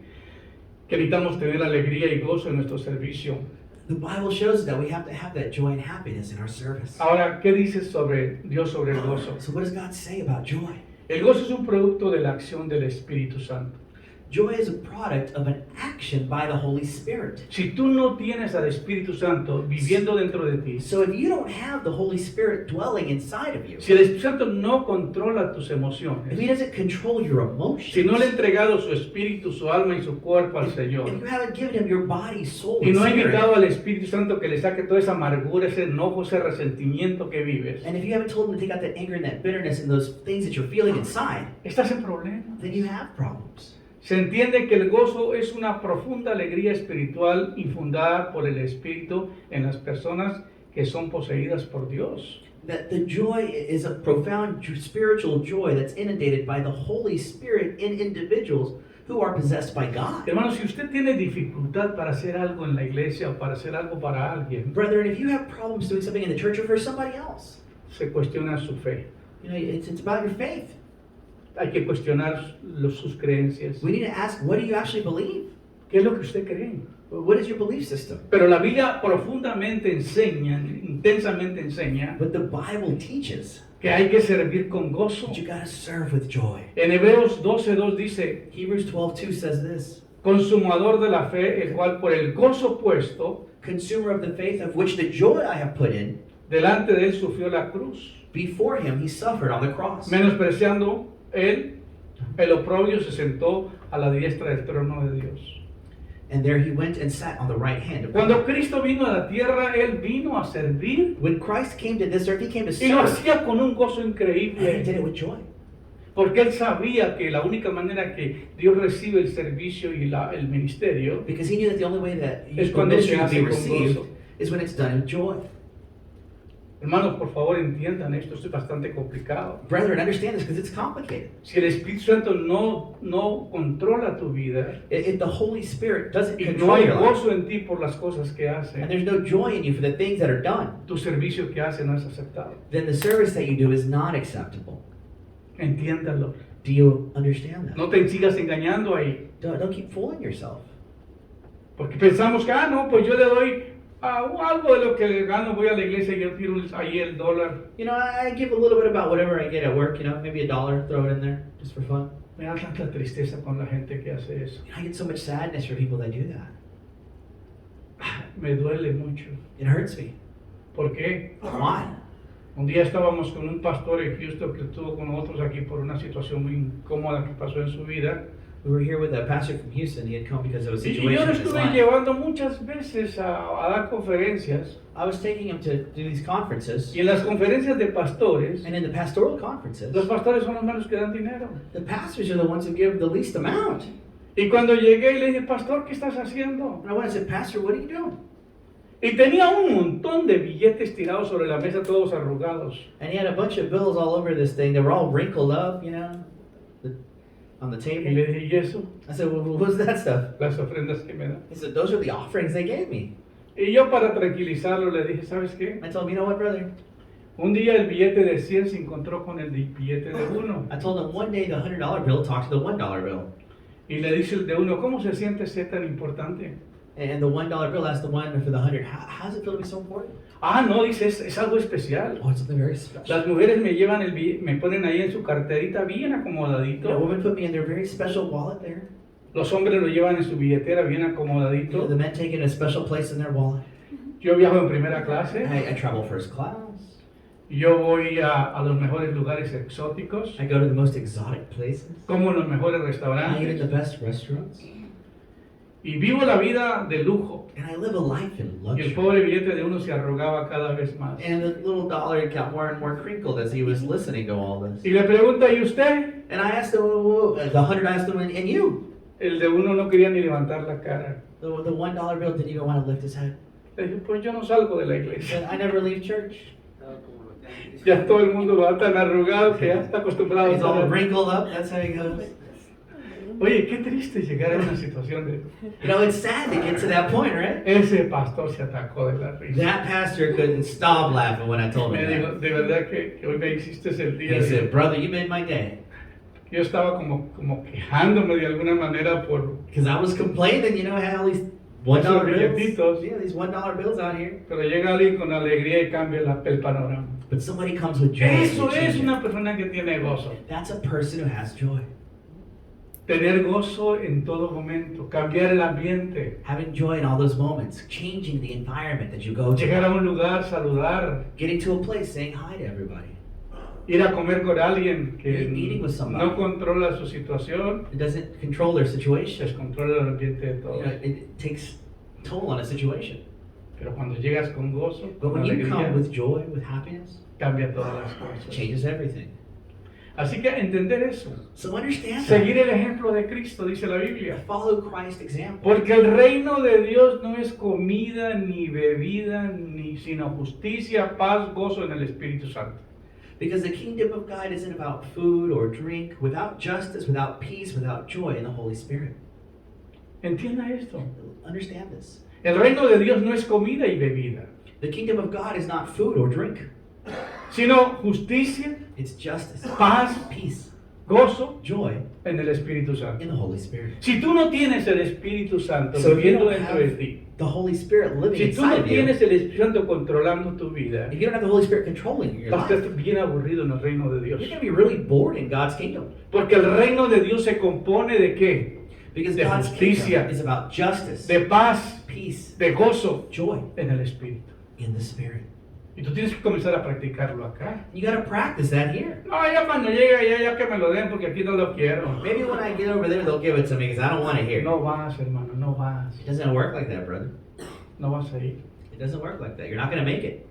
que necesitamos tener alegría y gozo en nuestro servicio. The Bible shows us that we have to have that joy and happiness in our service. Ahora, ¿qué dice sobre Dios sobre el gozo? So what does God say about joy? El gozo es un producto de la acción del Espíritu Santo. Joy is a product of an action by the Holy Spirit. Si tú no tienes al Espíritu Santo viviendo dentro de ti, So if you don't have the Holy Spirit dwelling inside of you, si el Espíritu Santo no controla tus if He emociones, doesn't control your emotions, si no le ha entregado su espíritu, su alma y su cuerpo al if Señor, you haven't given Him your body, soul, y and no ha spirit, invitado al Espíritu Santo que le saque toda esa amargura, ese enojo, ese resentimiento que vives, and if you haven't told Him to take out that anger and that bitterness and those things that you're feeling inside, estás en problemas. then you have problems. Se entiende que el gozo es una profunda alegría espiritual infundada por el Espíritu en las personas que son poseídas por Dios. That the joy is a profound spiritual joy that's inundated by the Holy Spirit in individuals who are possessed by God. Hermano, si usted tiene dificultad para hacer algo en la iglesia o para hacer algo para alguien, Brethren, if you have problems doing something in the church or for somebody else, se cuestiona su fe. You know, it's about your faith. Hay que cuestionar sus creencias. We need to ask, what do you actually believe? ¿Qué es lo que usted cree? What is your belief system? Pero la Biblia profundamente enseña, intensamente enseña, But the Bible teaches que hay que servir con gozo. that you gotta serve with joy. En Hebreos 12:2 dice, Hebrews 12:2 says this, consumador de la fe, el cual por el gozo puesto consumer of the faith, of which the joy I have put in, delante de él sufrió la cruz, before him he suffered on the cross. menospreciando él el oprobio, se sentó a la diestra del trono de Dios. And there he went and sat on the right hand of Cuando God. Cristo vino a la tierra, él vino a servir When Christ came to this earth, he came to y lo serve. hacía con un gozo And he increíble, did it with joy. porque él sabía que la única manera que Dios recibe el servicio y el ministerio Because he knew that the only way that es the cuando se ministry would hace be con received gozo. is when it's done in joy. Hermanos, por favor entiendan esto, es bastante complicado. Brethren, understand this because it's complicated. Si el Espíritu Santo no controla tu vida If the Holy Spirit doesn't y no control hay your life, gozo en ti por las cosas que and hace, there's no joy in you for the things that are done, tu servicio que hace no es aceptado. then the service that you do is not acceptable. Entiéndalo. Do you understand that? No te sigas engañando ahí. Don't keep fooling yourself. Porque pensamos que, no, pues yo le doy algo de lo que le gano, voy a la iglesia y yo tiro ahí el dólar. You know, I give a little bit about whatever I get at work, you know, maybe $1, throw it in there, just for fun. Me da tanta tristeza con la gente que hace eso. I get so much sadness for people that do that. Me duele mucho. It hurts me. ¿Por qué? Why? Un día estábamos con un pastor en Houston que estuvo con nosotros aquí por una situación muy incómoda que pasó en su vida. We were here with a pastor from Houston. He had come because of a Y yo situation lo in his estuve life. llevando muchas veces a dar conferencias. I was taking him to do these conferences, Y en las conferencias de pastores, and in the pastoral conferences, los pastores son los menos que dan dinero. the pastors are the ones who give the least amount. Y cuando llegué y le dije, pastor, ¿qué estás haciendo? And I went and said, Pastor, what are you doing? Y tenía un montón de billetes tirados sobre la mesa, todos arrugados. And he had a bunch of bills all over this thing. They were all wrinkled up, you know, on the Y table. le dije, ¿y eso? I said, well, what's that stuff? Las ofrendas que me dan. He said, those are the offerings they gave me. Y yo para tranquilizarlo le dije, ¿sabes qué? I told him, you know what, brother? Un día el billete de 100 se encontró con el billete de 1. I told him one day the $100 bill talked to the $1 bill. Y le dice el de 1, ¿cómo se siente ser tan importante? And the $1 bill asked the one for the 100, how does it feel to be so important? No, dice, es algo especial. Oh, it's something very special. Las mujeres me llevan me ponen ahí en su carterita bien The acomodadito. woman put me in their very special wallet there. Los hombres lo llevan en su billetera bien You know, acomodadito. the men take it in a special place in their wallet. Yo viajo en primera clase. I travel first class. Yo voy a los mejores lugares exóticos. I go to the most exotic places. Como en los mejores I eat in restaurantes. the best restaurants. Y vivo la vida de lujo. And I live a life in Y el luxury. pobre billete de 1 se arrugaba cada vez más. And the little dollar got more and more crinkled as he was listening to all this. Y le pregunta, ¿y usted? And I asked him, the 100 I asked him, and you? El de 1 no quería ni levantar la cara. The $1 bill didn't even want to lift his head. Le dije, pues yo no salgo de la He iglesia. said, I never leave church. Ya todo el mundo lo va tan arrugado que ya está acostumbrado a He's all estar. wrinkled up, that's how he goes. Oye, qué triste llegar a una situación de... You know, it's sad to get to that point, right? Ese pastor se atacó de la risa. That pastor couldn't stop laughing when I told Me him dijo, that. de verdad que hoy me hiciste el día. He said, brother, you made my day. Yo estaba como quejándome de alguna manera por... Because I was complaining, you know, I had all these $1 billetitos. bills. Yeah, these $1 bills out here. Pero llega alguien con alegría y cambia el panorama. But somebody comes with joy. Eso and es changes. una persona que tiene gozo. That's a person who has joy. Tener gozo en todo momento, cambiar el ambiente, Having joy in all those moments, changing the environment that you go llegar a to, un lugar, saludar, getting to a place, saying hi to everybody. ir a comer con alguien que Eating with somebody. no controla su situación, It doesn't control their situation. descontrola el ambiente de You todo. know, it takes toll on a situation. Pero cuando llegas con gozo, But con when you alegría, come with joy, with happiness, cambia todas las it cosas. changes everything. Así que entender eso, So understand seguir that. el ejemplo de Cristo, dice la Biblia. Follow Christ's example. Porque el reino de Dios no es comida ni bebida, sino justicia, paz, gozo en el Espíritu Santo. Because the kingdom of God isn't about food or drink, without justice, without peace, without joy in the Holy Spirit. Entienda esto. Understand this. El reino de Dios no es comida y bebida, The kingdom of God is not food or drink, sino justicia, It's justice, paz, peace, gozo joy en el Espíritu Santo. in the Holy Spirit. Si tú no tienes el Espíritu Santo So if you viviendo don't dentro de have ti, the Holy Spirit living si tú inside no of you, tienes el Espíritu Santo controlando tu vida, if you don't have the Holy Spirit controlling your vas a life, estar bien aburrido en el reino de Dios. you're going to be really bored in God's kingdom. Porque el reino de Dios se compone de qué? Because De God's justicia, kingdom is about justice, de paz, peace, de gozo joy en el Espíritu. in the Spirit. Y tú tienes que comenzar a practicarlo acá. You got to practice that here. No, ya cuando llega, ya que me lo den porque aquí no lo quiero. Maybe when I get over there, they'll give it to me because I don't want to hear it. No vas, hermano, no vas. It doesn't work like that, brother. No vas a ir. It doesn't work like that. You're not going to make it.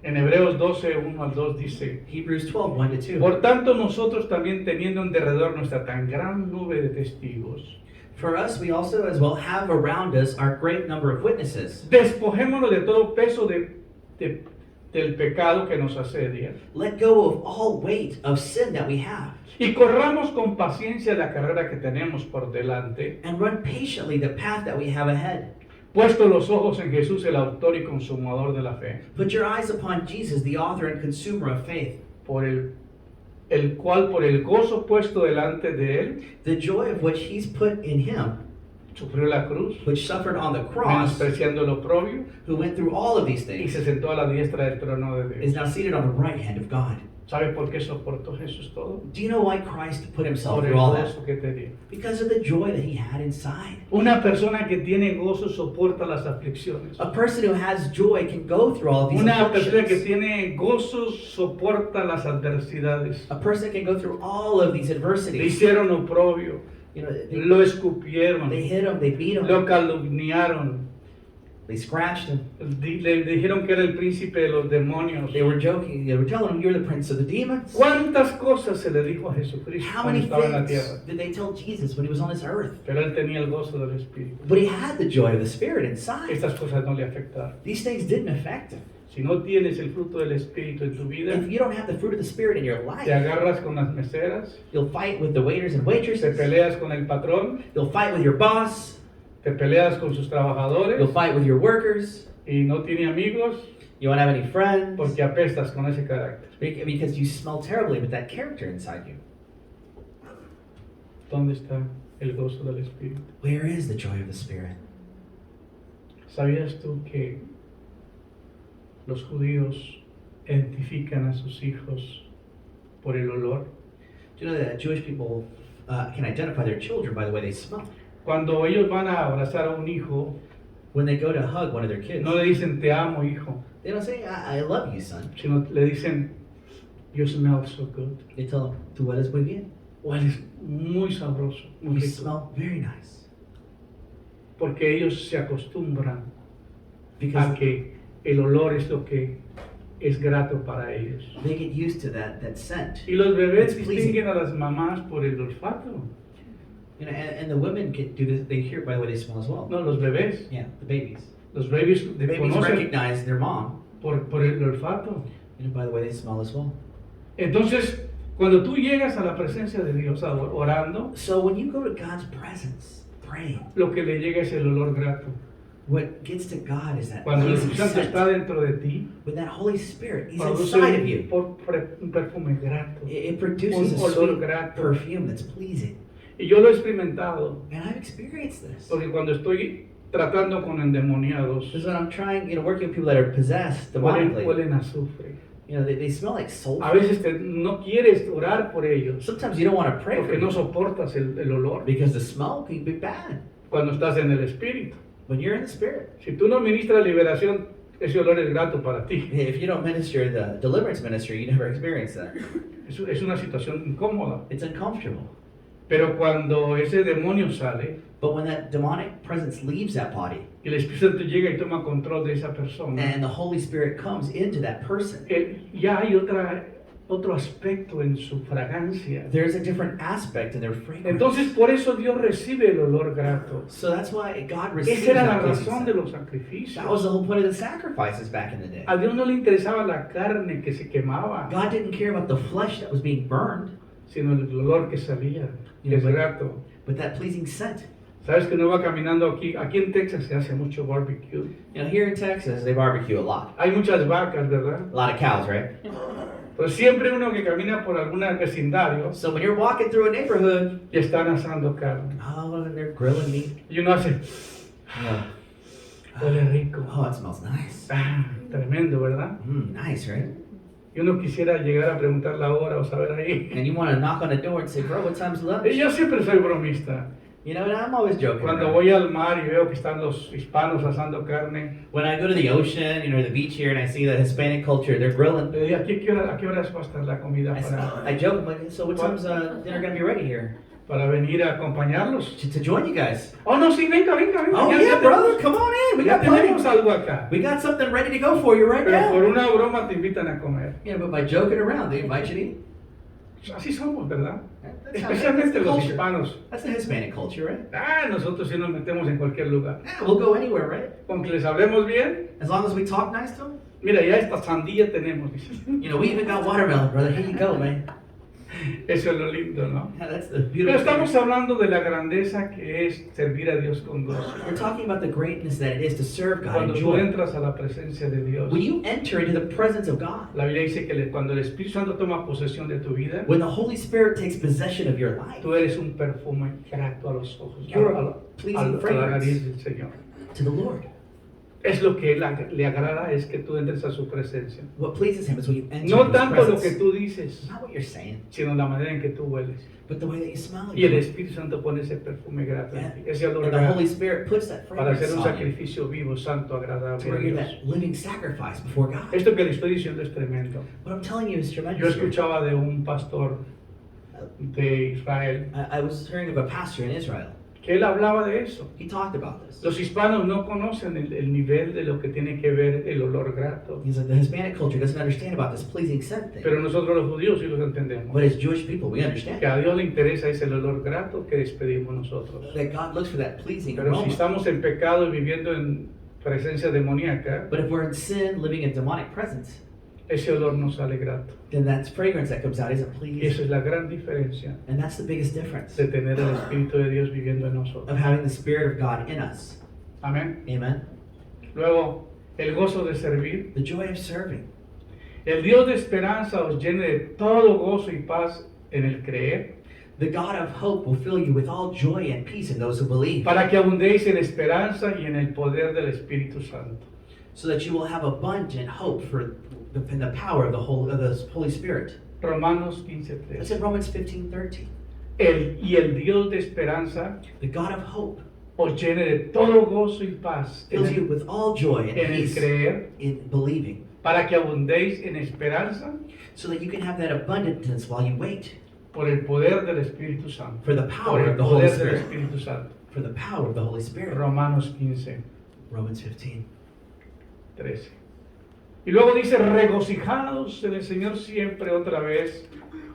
En Hebreos 12, 1 al 2 dice: Hebrews 12, 1 to 2. Por tanto, nosotros también teniendo en derredor nuestra tan gran nube de testigos, For us, we also as well have around us our great number of witnesses. despojémonos de todo peso del pecado que nos asedia Let go of all weight of sin that we have, y corramos con paciencia la carrera que tenemos por delante, and run patiently the path that we have ahead. puesto los ojos en Jesús, el autor y consumador de la fe, Put your eyes upon Jesus, the author and consumer of faith, por el cual por el gozo puesto delante de él, the joy of which he's put in him, sufrió la cruz, which suffered on the cross, menospreciando el oprobio, who went through all of these y things, se sentó a la diestra del trono de is Dios. now seated on the right hand of God. ¿Sabe por qué soportó Jesús todo? Do you know why Christ put himself Por el through all that? gozo que tenía. Because of the joy that he had inside. Una persona que tiene gozo soporta las aflicciones. A person who has joy can go through all of these Una persona que afflictions. tiene gozo soporta las adversidades. A person can go through all of these Le adversities. hicieron oprobio, You know, lo escupieron, they hit him, they beat him, lo calumniaron, they scratched him. le dijeron que era el príncipe de los demonios. They were joking, they were telling him, you're the prince of the demons. ¿Cuántas cosas se le dijo a Jesucristo How cuando many estaba en la things tierra? did they tell Jesus when he was on this earth? Pero él tenía el gozo del Espíritu. But he had the joy of the Spirit inside. Estas cosas no le afectaron. These things didn't affect him. Si no tienes el fruto del Espíritu en tu vida, If you don't have the fruit of the Spirit in your te life, agarras con las meseras, you'll fight with the waiters and te waitresses, peleas con el patrón, you'll fight with your boss, te peleas con sus trabajadores you'll fight with your workers, y no tiene amigos you won't have any friends, porque apestas con ese carácter. because you smell terribly with that character inside you. ¿Dónde está el gozo del Espíritu? Where is the joy of the Spirit? ¿Sabías tú que los judíos identifican a sus hijos por el olor? Do you know that Jewish people can identify their children by the way they smell? Cuando ellos van a abrazar a un hijo, When they go to hug one of their kids, no le dicen te amo, hijo, they don't say, I love you, son. sino le dicen you smell so good. They tell them, tú hueles muy bien. Hueles muy sabroso, muy You rico. smell very nice. Porque ellos se acostumbran a Because que el olor es lo que es grato para ellos. they get used to that scent. Y los bebés It's pleasing. distinguen a las mamás por el olfato. You know, and the women can do this, they hear it by the way they smell as well. No, los bebés. Yeah, the babies. Los babies The babies conocen recognize their mom, por el olfato. you know, by the way they smell as well. Entonces, cuando tú llegas a la presencia de Dios orando, So when you go to God's presence, praying, lo que le llega es el olor grato. what gets to God is that Cuando el pleasing Espíritu Santo está scent. dentro de ti, When that Holy Spirit is produce inside of you, un perfume grato. it produces a Un olor sweet grato. perfume that's pleasing. Y yo lo he experimentado, And I've experienced this. porque cuando estoy tratando con endemoniados, This is when I'm trying, you know, working with people that are possessed huelen, demonically. huelen a azufre. You know, they smell like A sulfur. veces no quieres orar por ellos, Sometimes you don't want to pray for porque no them soportas el olor because the smell can be bad cuando estás en el Espíritu. when you're in the Spirit. Si tú no ministras liberación, ese olor es grato para ti. If you don't minister the deliverance ministry, you never experience that. Es una situación incómoda. It's uncomfortable. Pero cuando ese demonio sale But when that demonic presence leaves that body y el Espíritu Santo llega y toma control de esa persona, and the Holy Spirit comes into that person, ya hay otro aspecto en su fragancia. there's a different aspect in their fragrance. Entonces por eso Dios recibe el olor grato. So that's why God receives Esa era la that pleasing razón de scent. los sacrificios. That was the whole point of the sacrifices back in the day. A Dios no le interesaba la carne que se quemaba, God didn't care about the flesh that was being burned, sino el olor que salía, que es grato. but that pleasing scent. Sabes que uno va caminando aquí en Texas se hace mucho barbecue. You know, here in Texas, they barbecue a lot. Hay muchas vacas, ¿verdad? A lot of cows, right? Pues siempre uno que camina por algún vecindario So when you're walking through a neighborhood, y están asando carne. oh, and they're grilling meat. Y uno hace, Yeah. huele rico. Oh, it smells nice. Ah, tremendo, ¿verdad? Nice, right? Y uno quisiera llegar a preguntar la hora o saber ahí. And you want to knock on the door and say, bro, what time's lunch? Y yo siempre soy bromista. You know, and I'm always joking. Cuando around. voy al mar y veo que están los hispanos asando carne, When I go to the ocean, you know, the beach here, and I see the Hispanic culture, they're grilling. le digo, ¿a qué horas va a estar la comida I joke, I'm like, so what time's dinner gonna be ready here? para venir a acompañarlos? To join you guys. Oh, no, sí, venga. Oh Ya- yeah, ya brother, come on in. We Ya got tenemos plenty. algo acá. We got something ready to go for you right Pero por now. una broma te invitan a comer. Yeah, but by joking around, they invite you to eat. Así somos, ¿verdad? That's how- Especialmente that's the los culture. hispanos. That's the Hispanic culture, right? Ah, nosotros sí nos metemos en cualquier lugar. Yeah, we'll go anywhere, right? Con que les hablemos bien, As long as we talk nice to them. mira, ya esta sandía tenemos, dice. You know, we even got watermelon, brother. Here you go, man. Eso es lo lindo, ¿no? Yeah, that's the Pero beautiful estamos thing. hablando de la grandeza que es servir a Dios con gozo. We're talking about the greatness that it is to serve God Cuando in tú joy. entras a la presencia de Dios, When you enter into the presence of God, la Biblia dice que cuando el Espíritu Santo toma posesión de tu vida, when the Holy Spirit takes possession of your life, tú eres un perfume grato a los ojos, You're a a la pleasing a la fragrance. nariz del Señor. to the Lord. Es lo que le agrada, es que tú entres a su presencia. What pleases Him is when you enter No His tanto lo que presence. tú dices, Not what you're saying, sino la manera en que tú hueles. but the way that you smell. Y el Espíritu Santo pone ese perfume grato en ti, ese olor And the grato, Holy Spirit puts that para hacer fragrance un on you sacrificio vivo, santo, to agradable a where you're Dios. that living sacrifice before God. Esto que le estoy diciendo es tremendo. What I'm telling you is Yo tremendous. escuchaba de un pastor de Israel I was hearing of a pastor in Israel. que él hablaba de eso. He talked about this. Los hispanos no conocen el nivel de lo que tiene que ver el olor grato, He's like, the Hispanic culture doesn't understand about this pleasing scent thing. pero nosotros los judíos sí los entendemos. But as Jewish people, we understand Que a Dios le interesa es el olor grato que despedimos nosotros. that God looks for that pleasing Pero si aroma. estamos en pecado y viviendo en presencia demoníaca, But if we're in sin, living in demonic presence, ese olor no sale grato. then that fragrance that comes out isn't Y pleasing. esa es la gran diferencia And that's the biggest difference de tener el Espíritu de Dios viviendo en nosotros. of having the Spirit of God in us. Amén. Amen. Luego, el gozo de servir. The joy of serving. El Dios de esperanza os llene de todo gozo y paz en el creer, The God of hope will fill you with all joy and peace in those who believe, para que abundéis en esperanza y en el poder del Espíritu Santo. so that you will have abundant hope in the power of the Holy Spirit. Romanos That's 15:3. in Romans 15:13. Y el Dios de esperanza The God of hope os llene de todo gozo y paz fills you with all joy and en el peace creer, in believing, para que abundéis en esperanza so that you can have that abundance while you wait por el poder del Espíritu Santo. for the Por power el of the Holy poder del Spirit. Espíritu Santo. For the power of the Holy Spirit. Romanos 15:13. Romans 15. Y luego dice, regocijados en el Señor siempre, otra vez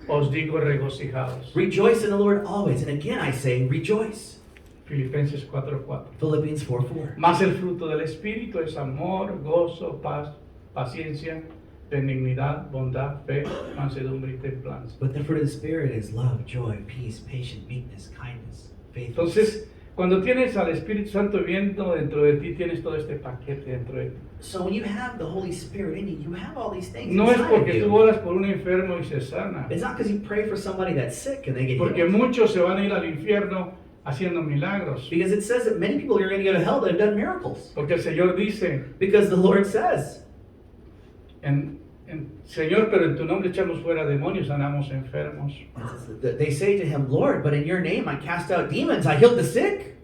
os digo regocijados. Rejoice in the Lord always. And again I say, rejoice. Filipenses 4:4. Philippians 4:4. Más el fruto del Espíritu es amor, gozo, paz, paciencia, benignidad, bondad, fe, mansedumbre y templanza. But the fruit of the Spirit is love, joy, peace, patience, meekness, kindness, faithfulness. Entonces, cuando tienes al Espíritu Santo viviendo dentro de ti, tienes todo este paquete dentro de ti. So when you have the Holy Spirit in you, you have all these things No es inside of porque tú you. oras por un enfermo y se sana, It's not because you pray for somebody that's sick and they get porque healed. muchos se van a ir al infierno haciendo milagros. Because it says that many people are going to go to hell that have done miracles. Porque el Señor dice, Because the Lord says, Señor, pero en tu nombre echamos fuera demonios, sanamos enfermos. they say to him, Lord, but in your name I cast out demons, I healed the sick.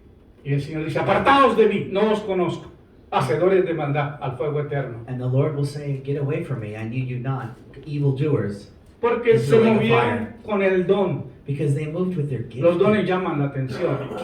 Y el Señor dice, apartaos de mí, no os conozco, hacedores de maldad, al fuego eterno. And the Lord will say, get away from me, I knew you not, evildoers. Porque This is se like a movieron fire. con el don. Because they moved with their gift. Los dones llaman la atención.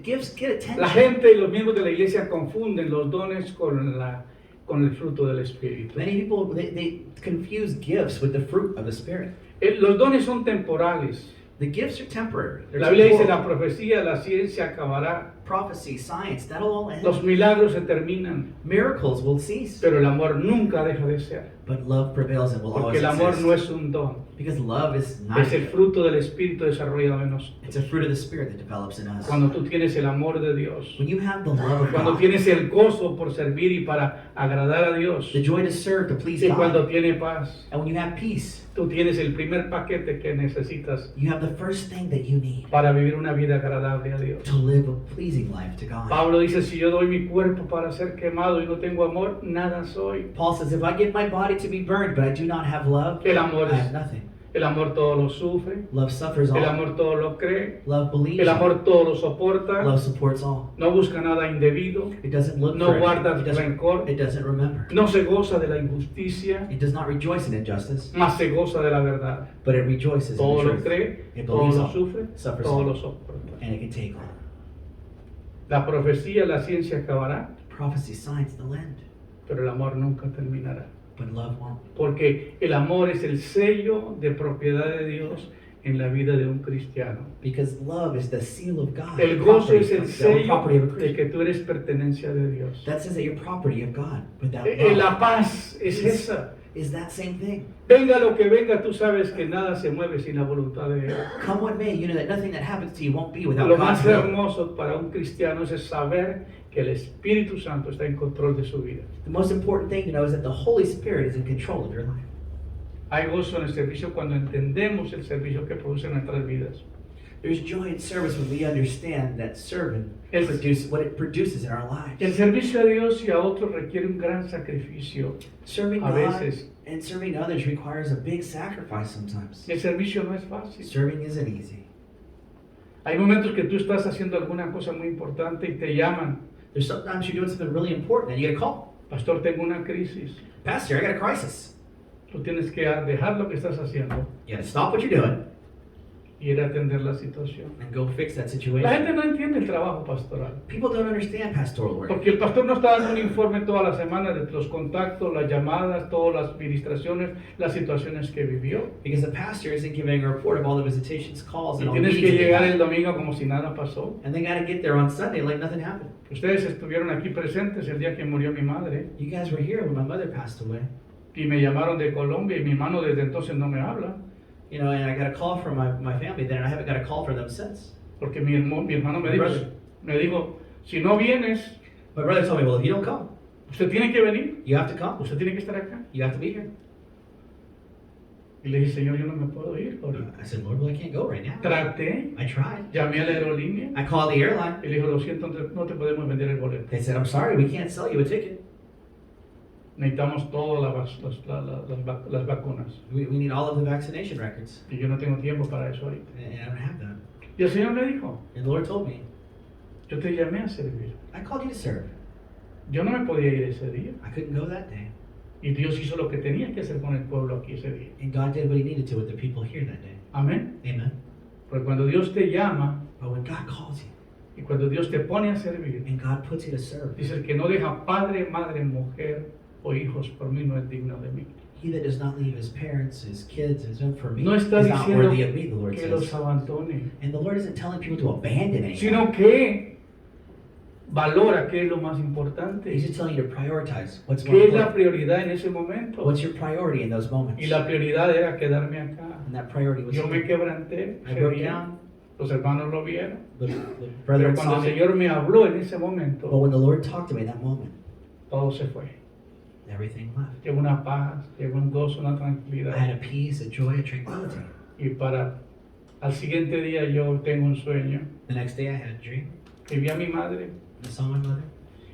Gifts get attention. La gente y los miembros de la iglesia confunden los dones con el fruto del Espíritu. Many people, they confuse gifts with the fruit of the Spirit. Los dones son temporales. The gifts are temporary. They're La Biblia dice, temporal. la profecía, la ciencia acabará prophecy, science, that'll all end. Los milagros se terminan, Miracles will cease, pero el amor nunca deja de ser. but love prevails and will Porque always el amor exist. no es un don, Because love is not es el fruto del Espíritu desarrollado en nosotros. It's a fruit of the Spirit that develops in us. Cuando tú tienes el amor de Dios, When you have the love of cuando God, tienes el gozo por servir y para agradar a Dios, the joy to serve, to please y God, cuando tienes paz, and when you have peace, tú tienes el primer paquete que necesitas you have the first thing that you need para vivir una vida agradable a Dios. to live a pleasing life to God. Pablo dice, si yo doy mi cuerpo para ser quemado y no tengo amor, nada soy. Paul says, if I give my body to be burned, but I do not have love, El amor I have es, nothing. el amor todo lo sufre, Love suffers el all. amor todo lo cree, Love believes el all. amor todo lo soporta, Love supports all. no busca nada indebido, It doesn't look no for guarda it. rencor, It doesn't remember. no se goza de la injusticia, It does not rejoice in injustice, más se goza de la verdad. but it rejoices in Todo the lo truth. cree, It todo believes lo all, sufre, suffers todo all, lo soporta. and it can take all. La profecía, la ciencia acabará, Prophecy, science, they'll end, pero el amor nunca terminará. but love won't. Porque el amor es el sello de propiedad de Dios en la vida de un cristiano. Because love is the seal of God. El gozo property, es el the sello property of a de Christian. que tú eres pertenencia de Dios. That says that you're property of God. Without La love paz es esa. is that same thing. Venga lo que venga, tú sabes que nada se mueve sin la voluntad de Él. Come what may, you know that nothing that happens to you won't be without Lo God's más will. hermoso para un cristiano es saber que el Espíritu Santo está en control de su vida. The most important thing to know is that the Holy Spirit is in control of your life. Hay gozo en el servicio cuando entendemos el servicio que produce en nuestras vidas. There's joy in service when we understand that serving El- what it produces in our El lives. servicio a Dios y a otros requiere un gran sacrificio. Serving A God veces. and serving others requires a big sacrifice sometimes. El servicio no es fácil. Serving isn't easy. Hay momentos que tú estás haciendo alguna cosa muy importante y te llaman. There's sometimes you're doing something really important and you get a call. Pastor, tengo una crisis. Pastor, I got a crisis. Tú tienes que dejar lo que estás haciendo You gotta stop what you're doing y ir a atender la situación. and go fix that La situation. gente no entiende el trabajo pastoral. People don't understand pastoral work. Porque el pastor no está dando un informe toda la semana de los contactos, las llamadas, todas las administraciones, las situaciones que vivió. Because the pastor isn't giving a report of all the visitations, calls, Y and all the tienes que meetings. llegar that el they domingo como si nada pasó. had. And they gotta get there on Sunday like nothing happened. Ustedes estuvieron aquí presentes el día que murió mi madre You guys were here when my mother passed away. y me llamaron de Colombia y mi hermano desde entonces no me habla. You know, and I got a call from my family then, and I haven't got a call from them since. Porque mi hermano me Brother. dijo, si no vienes, My brother told me, well, if you don't come, usted tiene que venir, you have to come. usted tiene que estar acá. You have to be here. Y le dije, Señor, yo no me puedo ir ahorita. I said, Lord, well, I can't go right now. Traté, I tried. llamé a la aerolínea I called the airline. y le dijo, lo siento, no te podemos vender el boleto. They said, I'm sorry, we can't sell you a ticket. Necesitamos todas las vacunas. We need all of the vaccination records. Y yo no tengo tiempo para eso ahorita. And I don't have that. Y el Señor me dijo, And the Lord told me, yo te llamé a servir. I called you to serve. Yo no me podía ir ese día. I couldn't go that day. Y Dios hizo lo que tenía que hacer con el pueblo aquí ese día. And God did what he needed to with the people here that day. Amén. Amen. Porque cuando Dios te llama But when God calls you y cuando Dios te pone a servir, and God puts you to serve, dice el que no deja padre, madre, mujer o hijos por mí no es digno de mí. he that does not leave his parents, his kids, his own for me, No está is not diciendo worthy of me, the Lord que los says. abandone, And the Lord isn't telling people to abandon anyone. sino que valora qué es lo más importante, He's just telling you to prioritize what's more qué es la important. prioridad en ese momento. What's your priority in those moments? Y la prioridad era quedarme acá. And that priority was Yo me quebranté, I ese broke día. down. Los hermanos lo vieron. The Pero brethren cuando saw el me. Señor me habló en ese But momento, when the Lord talked to me in that moment, todo se fue. everything left. Llegó una paz, llegó un gozo, una I had tranquilidad. a peace, a joy, a tranquility. Y al siguiente día yo tengo un sueño. The next day I had a dream. Y vi a mi madre I saw my mother.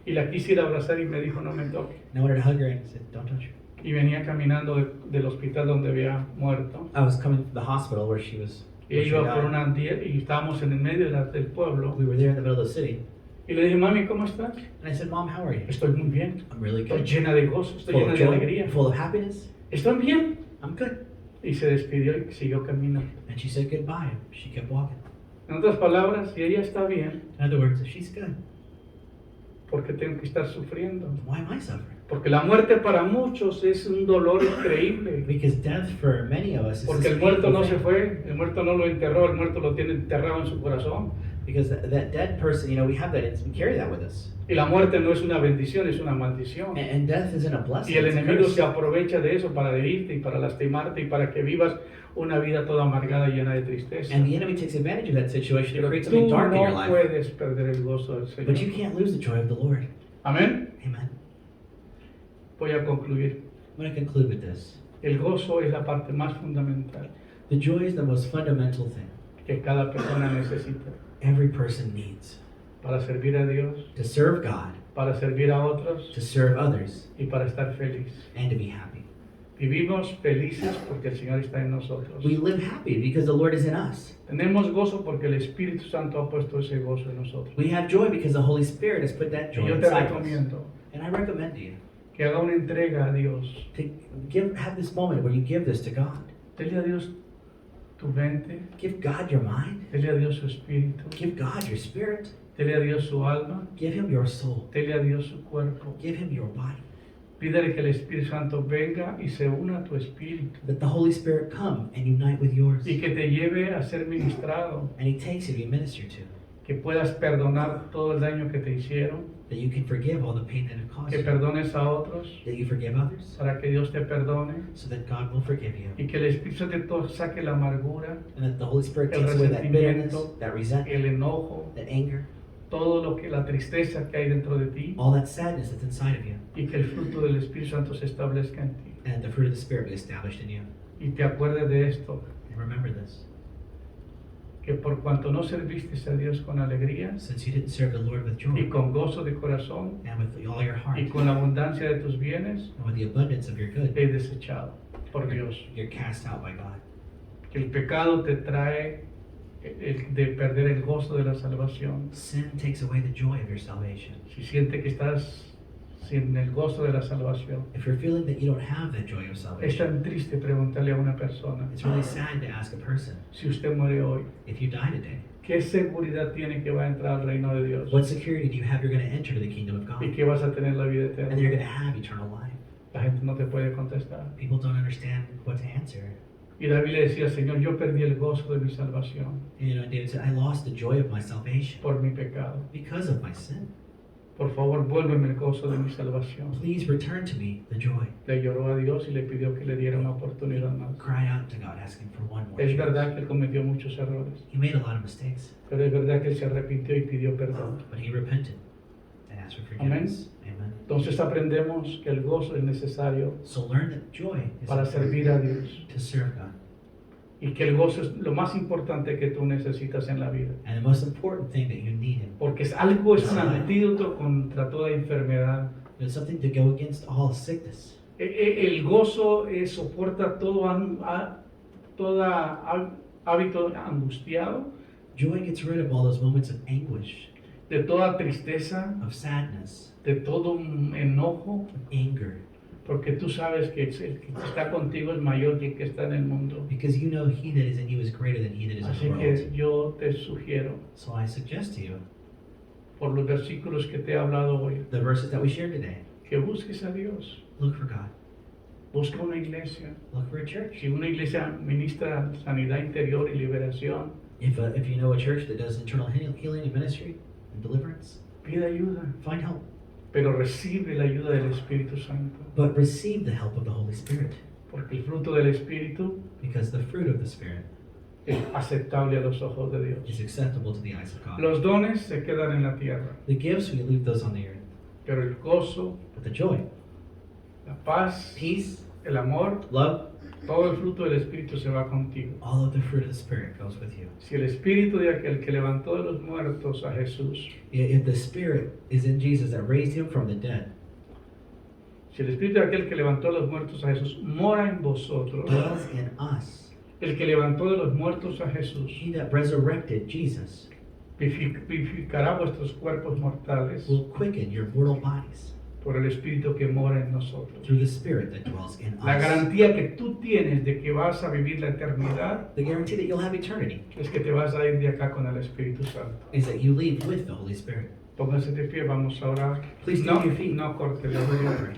y la quise ir a abrazar y me dijo no me toque. And I wanted to hug her and I said, don't touch her. Y venía caminando del hospital donde había muerto. I was coming from the hospital where she was. Y Where she ella iba por died. una andier y estábamos en el medio del pueblo. We were there in the middle of the city. Y le dije, mami, ¿cómo estás? And I said, Mom, how are you? Estoy muy bien. I'm really Estoy good. llena de gozo, estoy Full llena of de joy, alegría. full of happiness. Estoy bien. I'm good. Y se despidió y siguió caminando. And she said goodbye. She kept walking. En otras palabras, si ella está bien, In other words, if she's good, ¿por qué tengo que estar sufriendo? why am I suffering? Porque la muerte para muchos es un dolor increíble. Because death for many of us is Porque this el muerto painful no se thing. fue, el muerto no lo enterró, el muerto lo tiene enterrado en su corazón. Because that dead person, you know, we have that, we carry that with us. Y la muerte no es una bendición, es una maldición. And death isn't a blessing. Y el it's a enemigo curse. se aprovecha de eso para herirte y para lastimarte y para que vivas una vida toda amargada y llena de tristeza. And the enemy takes advantage of that situation to Pero create tú something dark in your no life. puedes perder el gozo del But you Señor. can't lose the joy of the Lord. Amén. Amen. Voy a concluir. I'm going to conclude with this. El gozo es la parte más fundamental The joy is the most fundamental thing que cada persona necesita every person needs para servir a Dios, to serve God, para servir a otros to serve others, y para estar feliz. and to be happy. Vivimos felices porque el Señor está en nosotros. We live happy because the Lord is in us. Tenemos gozo porque el Espíritu Santo ha puesto ese gozo en nosotros. We have joy because the Holy Spirit has put that Y joy yo te inside us. recomiendo And I recommend to you que haga una entrega a Dios. to have this moment where you give this to God. Dele a Dios tu mente, Give God your mind. dele a Dios su espíritu, Give God your spirit. dele a Dios su alma, Give Him your soul. dele a Dios su cuerpo. Give Him your body. Pídele que el Espíritu Santo venga y se una a tu espíritu That the Holy Spirit come and unite with yours. y que te lleve a ser ministrado, And He takes you to be ministered to. que puedas perdonar todo el daño que te hicieron, That you can forgive all the pain that it caused que you. perdones a otros That you forgive others. para que Dios te perdone So that God will forgive you. y que el Espíritu Santo saque la amargura, And that the Holy Spirit El takes away that bitterness, resentimiento, that resentment, el enojo, that anger, todo lo que la tristeza que hay dentro de ti all that sadness that's inside of you. y que el fruto del Espíritu Santo se establezca en ti. And the fruit of the Spirit be established in you. Y te acuerdes de esto, And remember this. que por cuanto no serviste a Dios con alegría Since you didn't serve the Lord with y joy con gozo de corazón and with all your heart y con la abundancia de tus bienes, and with the abundance of your good, he desechado por Dios. you're cast out by God. Que el pecado te trae el de perder el gozo de la salvación. Sin takes away the joy of your salvation. Si siente que estás sin el gozo de la salvación, If you're feeling that you don't have that joy of es salvation, tan triste preguntarle a una persona, it's really sad to ask a person, si usted muere hoy, if you die today, ¿qué seguridad tiene que va a entrar al reino de Dios? what security do you have you're going to enter to the kingdom of Y God? que vas a tener la vida And that you're going to eterna. have eternal life. La gente no te puede contestar. People don't understand what to answer. Y David le decía, Señor, yo perdí el gozo de mi salvación You know, David said, I lost the joy of my salvation por mi pecado. because of my sin. Por favor, vuélveme el gozo de mi salvación. Please return to me the joy. Le lloró a Dios y le pidió que le diera una oportunidad más. Cry out to God, asking for one more Es chance. verdad que él cometió muchos errores, He made a lot of mistakes, pero es verdad que él se arrepintió y pidió perdón. but he repented and asked for forgiveness. Amen. Entonces aprendemos que el gozo es necesario So learn that joy is para servir a Dios to serve God. y que el gozo es lo más importante que tú necesitas en la vida. And the most important thing that you need him. Porque es un antídoto contra toda enfermedad. It's something to go against all sickness. El gozo soporta todo hábito angustiado, Joy gets rid of all those moments of anguish, de toda tristeza, of sadness, de todo enojo, of anger, porque tú sabes que el que está contigo es mayor que el que está en el mundo. because you know he that is in you is greater than he that is Así in the que world. yo te sugiero, So I suggest to you por los versículos que te he hablado hoy, the verses that we shared today. que busques a Dios. Look for God. Busca una iglesia. Look for a church. Si una iglesia ministra sanidad interior y liberación, If you know a church that does internal healing and ministry and deliverance, pide ayuda, find help. pero recibe la ayuda del Espíritu Santo, But receive the help of the Holy Spirit, porque el fruto del Espíritu because the fruit of the Spirit es aceptable a los ojos de Dios. is acceptable to the eyes of God. Los dones se quedan en la tierra, The gifts, we leave those on the earth. pero el gozo, But the joy, la paz, peace, el amor, love, todo el fruto del Espíritu se va contigo. all of the fruit of the Spirit goes with you. Si el Espíritu de aquel que levantó de los muertos a Jesús, If the Spirit is in Jesus that raised him from the dead, si el Espíritu de aquel que levantó de los muertos a Jesús mora en vosotros, dwells in us, el que levantó de los muertos a Jesús he that resurrected Jesus vivificará vuestros cuerpos mortales will quicken your mortal bodies por el Espíritu que mora en nosotros. through the Spirit that dwells in La us. garantía que tú tienes de que vas a vivir la eternidad The guarantee that you'll have eternity es que te vas a ir de acá con el Espíritu Santo. is that you leave with the Holy Spirit. Póngase de pie, vamos a orar. Please No, stand to your feet. no corte la We're gonna vida. pray.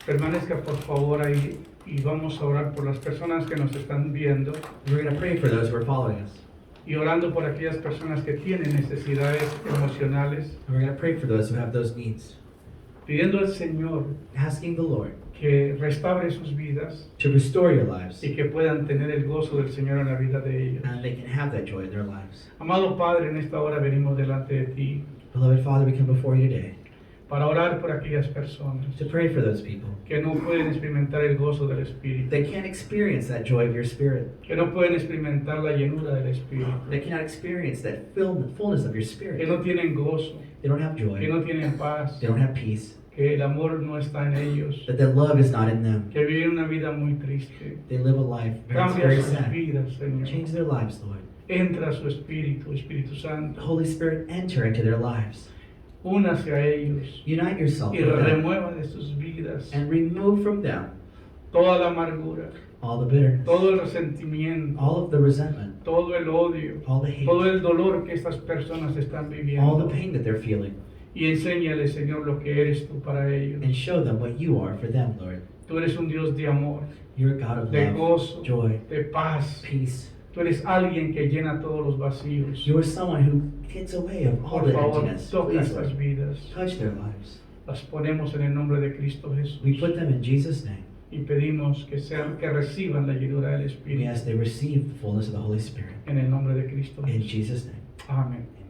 Permanezca por favor ahí y vamos a orar por las personas que nos están viendo. We're going to pray for those who are following us. y orando por aquellas personas que tienen necesidades emocionales, And we're going to pray for those who have those needs, pidiendo al Señor asking the Lord que restaure sus vidas to restore your lives, y que puedan tener el gozo del Señor en la vida de ellos. and they can have that joy in their lives. Amado Padre, en esta hora venimos delante de ti Beloved Father, we come before you today para orar por aquellas personas to pray for those people. que no pueden experimentar el gozo del Espíritu, They can't experience that joy of your Spirit. que no pueden experimentar la llenura del Espíritu, They cannot experience that fullness of your que Spirit. no tienen gozo, They don't have que joy. no tienen paz, They don't have peace. que el amor no está en ellos, That their love is not in them. que viven una vida muy triste. They live a life Cambia very sus sad. vidas, Señor. Change their lives, Lord. Entra su Espíritu, Espíritu The Santo. Holy Spirit, enter into their lives. Únase a ellos Unite yourself y with them remueva de sus vidas and remove from them toda la amargura, all the bitterness, todo el resentimiento, all of the resentment, todo el odio, all the hate, todo el dolor que estas personas están all the viviendo. pain that they're feeling, Y enséñale, Señor, lo que eres tú para ellos. and show them what you are for them, Lord. Tú eres un Dios de amor, You're a God of de love, gozo, joy, de paz. peace. Tú eres alguien que llena todos los vacíos. You are someone who gets away of all Por the favor, emptiness. toca Please, estas Lord, vidas. touch their lives. Las ponemos en el nombre de Cristo Jesús. We put them in Jesus' name. Y pedimos que reciban la llenura del We Espíritu. ask they receive the fullness of the Holy Spirit. En el nombre de Cristo In Jesús. Jesus' name. Amén. Amen.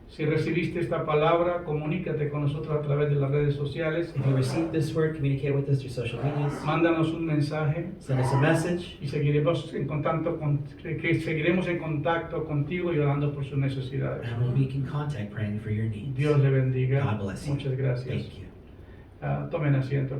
Si recibiste esta palabra, comunícate con nosotros a través de las redes sociales. If you received this word, communicate with us through social medias. Mándanos un mensaje Send us a message. y seguiremos en contacto contigo y orando por sus necesidades. And we'll be in contact praying for your needs. Dios le bendiga. God bless you. Muchas gracias. Thank you. Tomen asiento.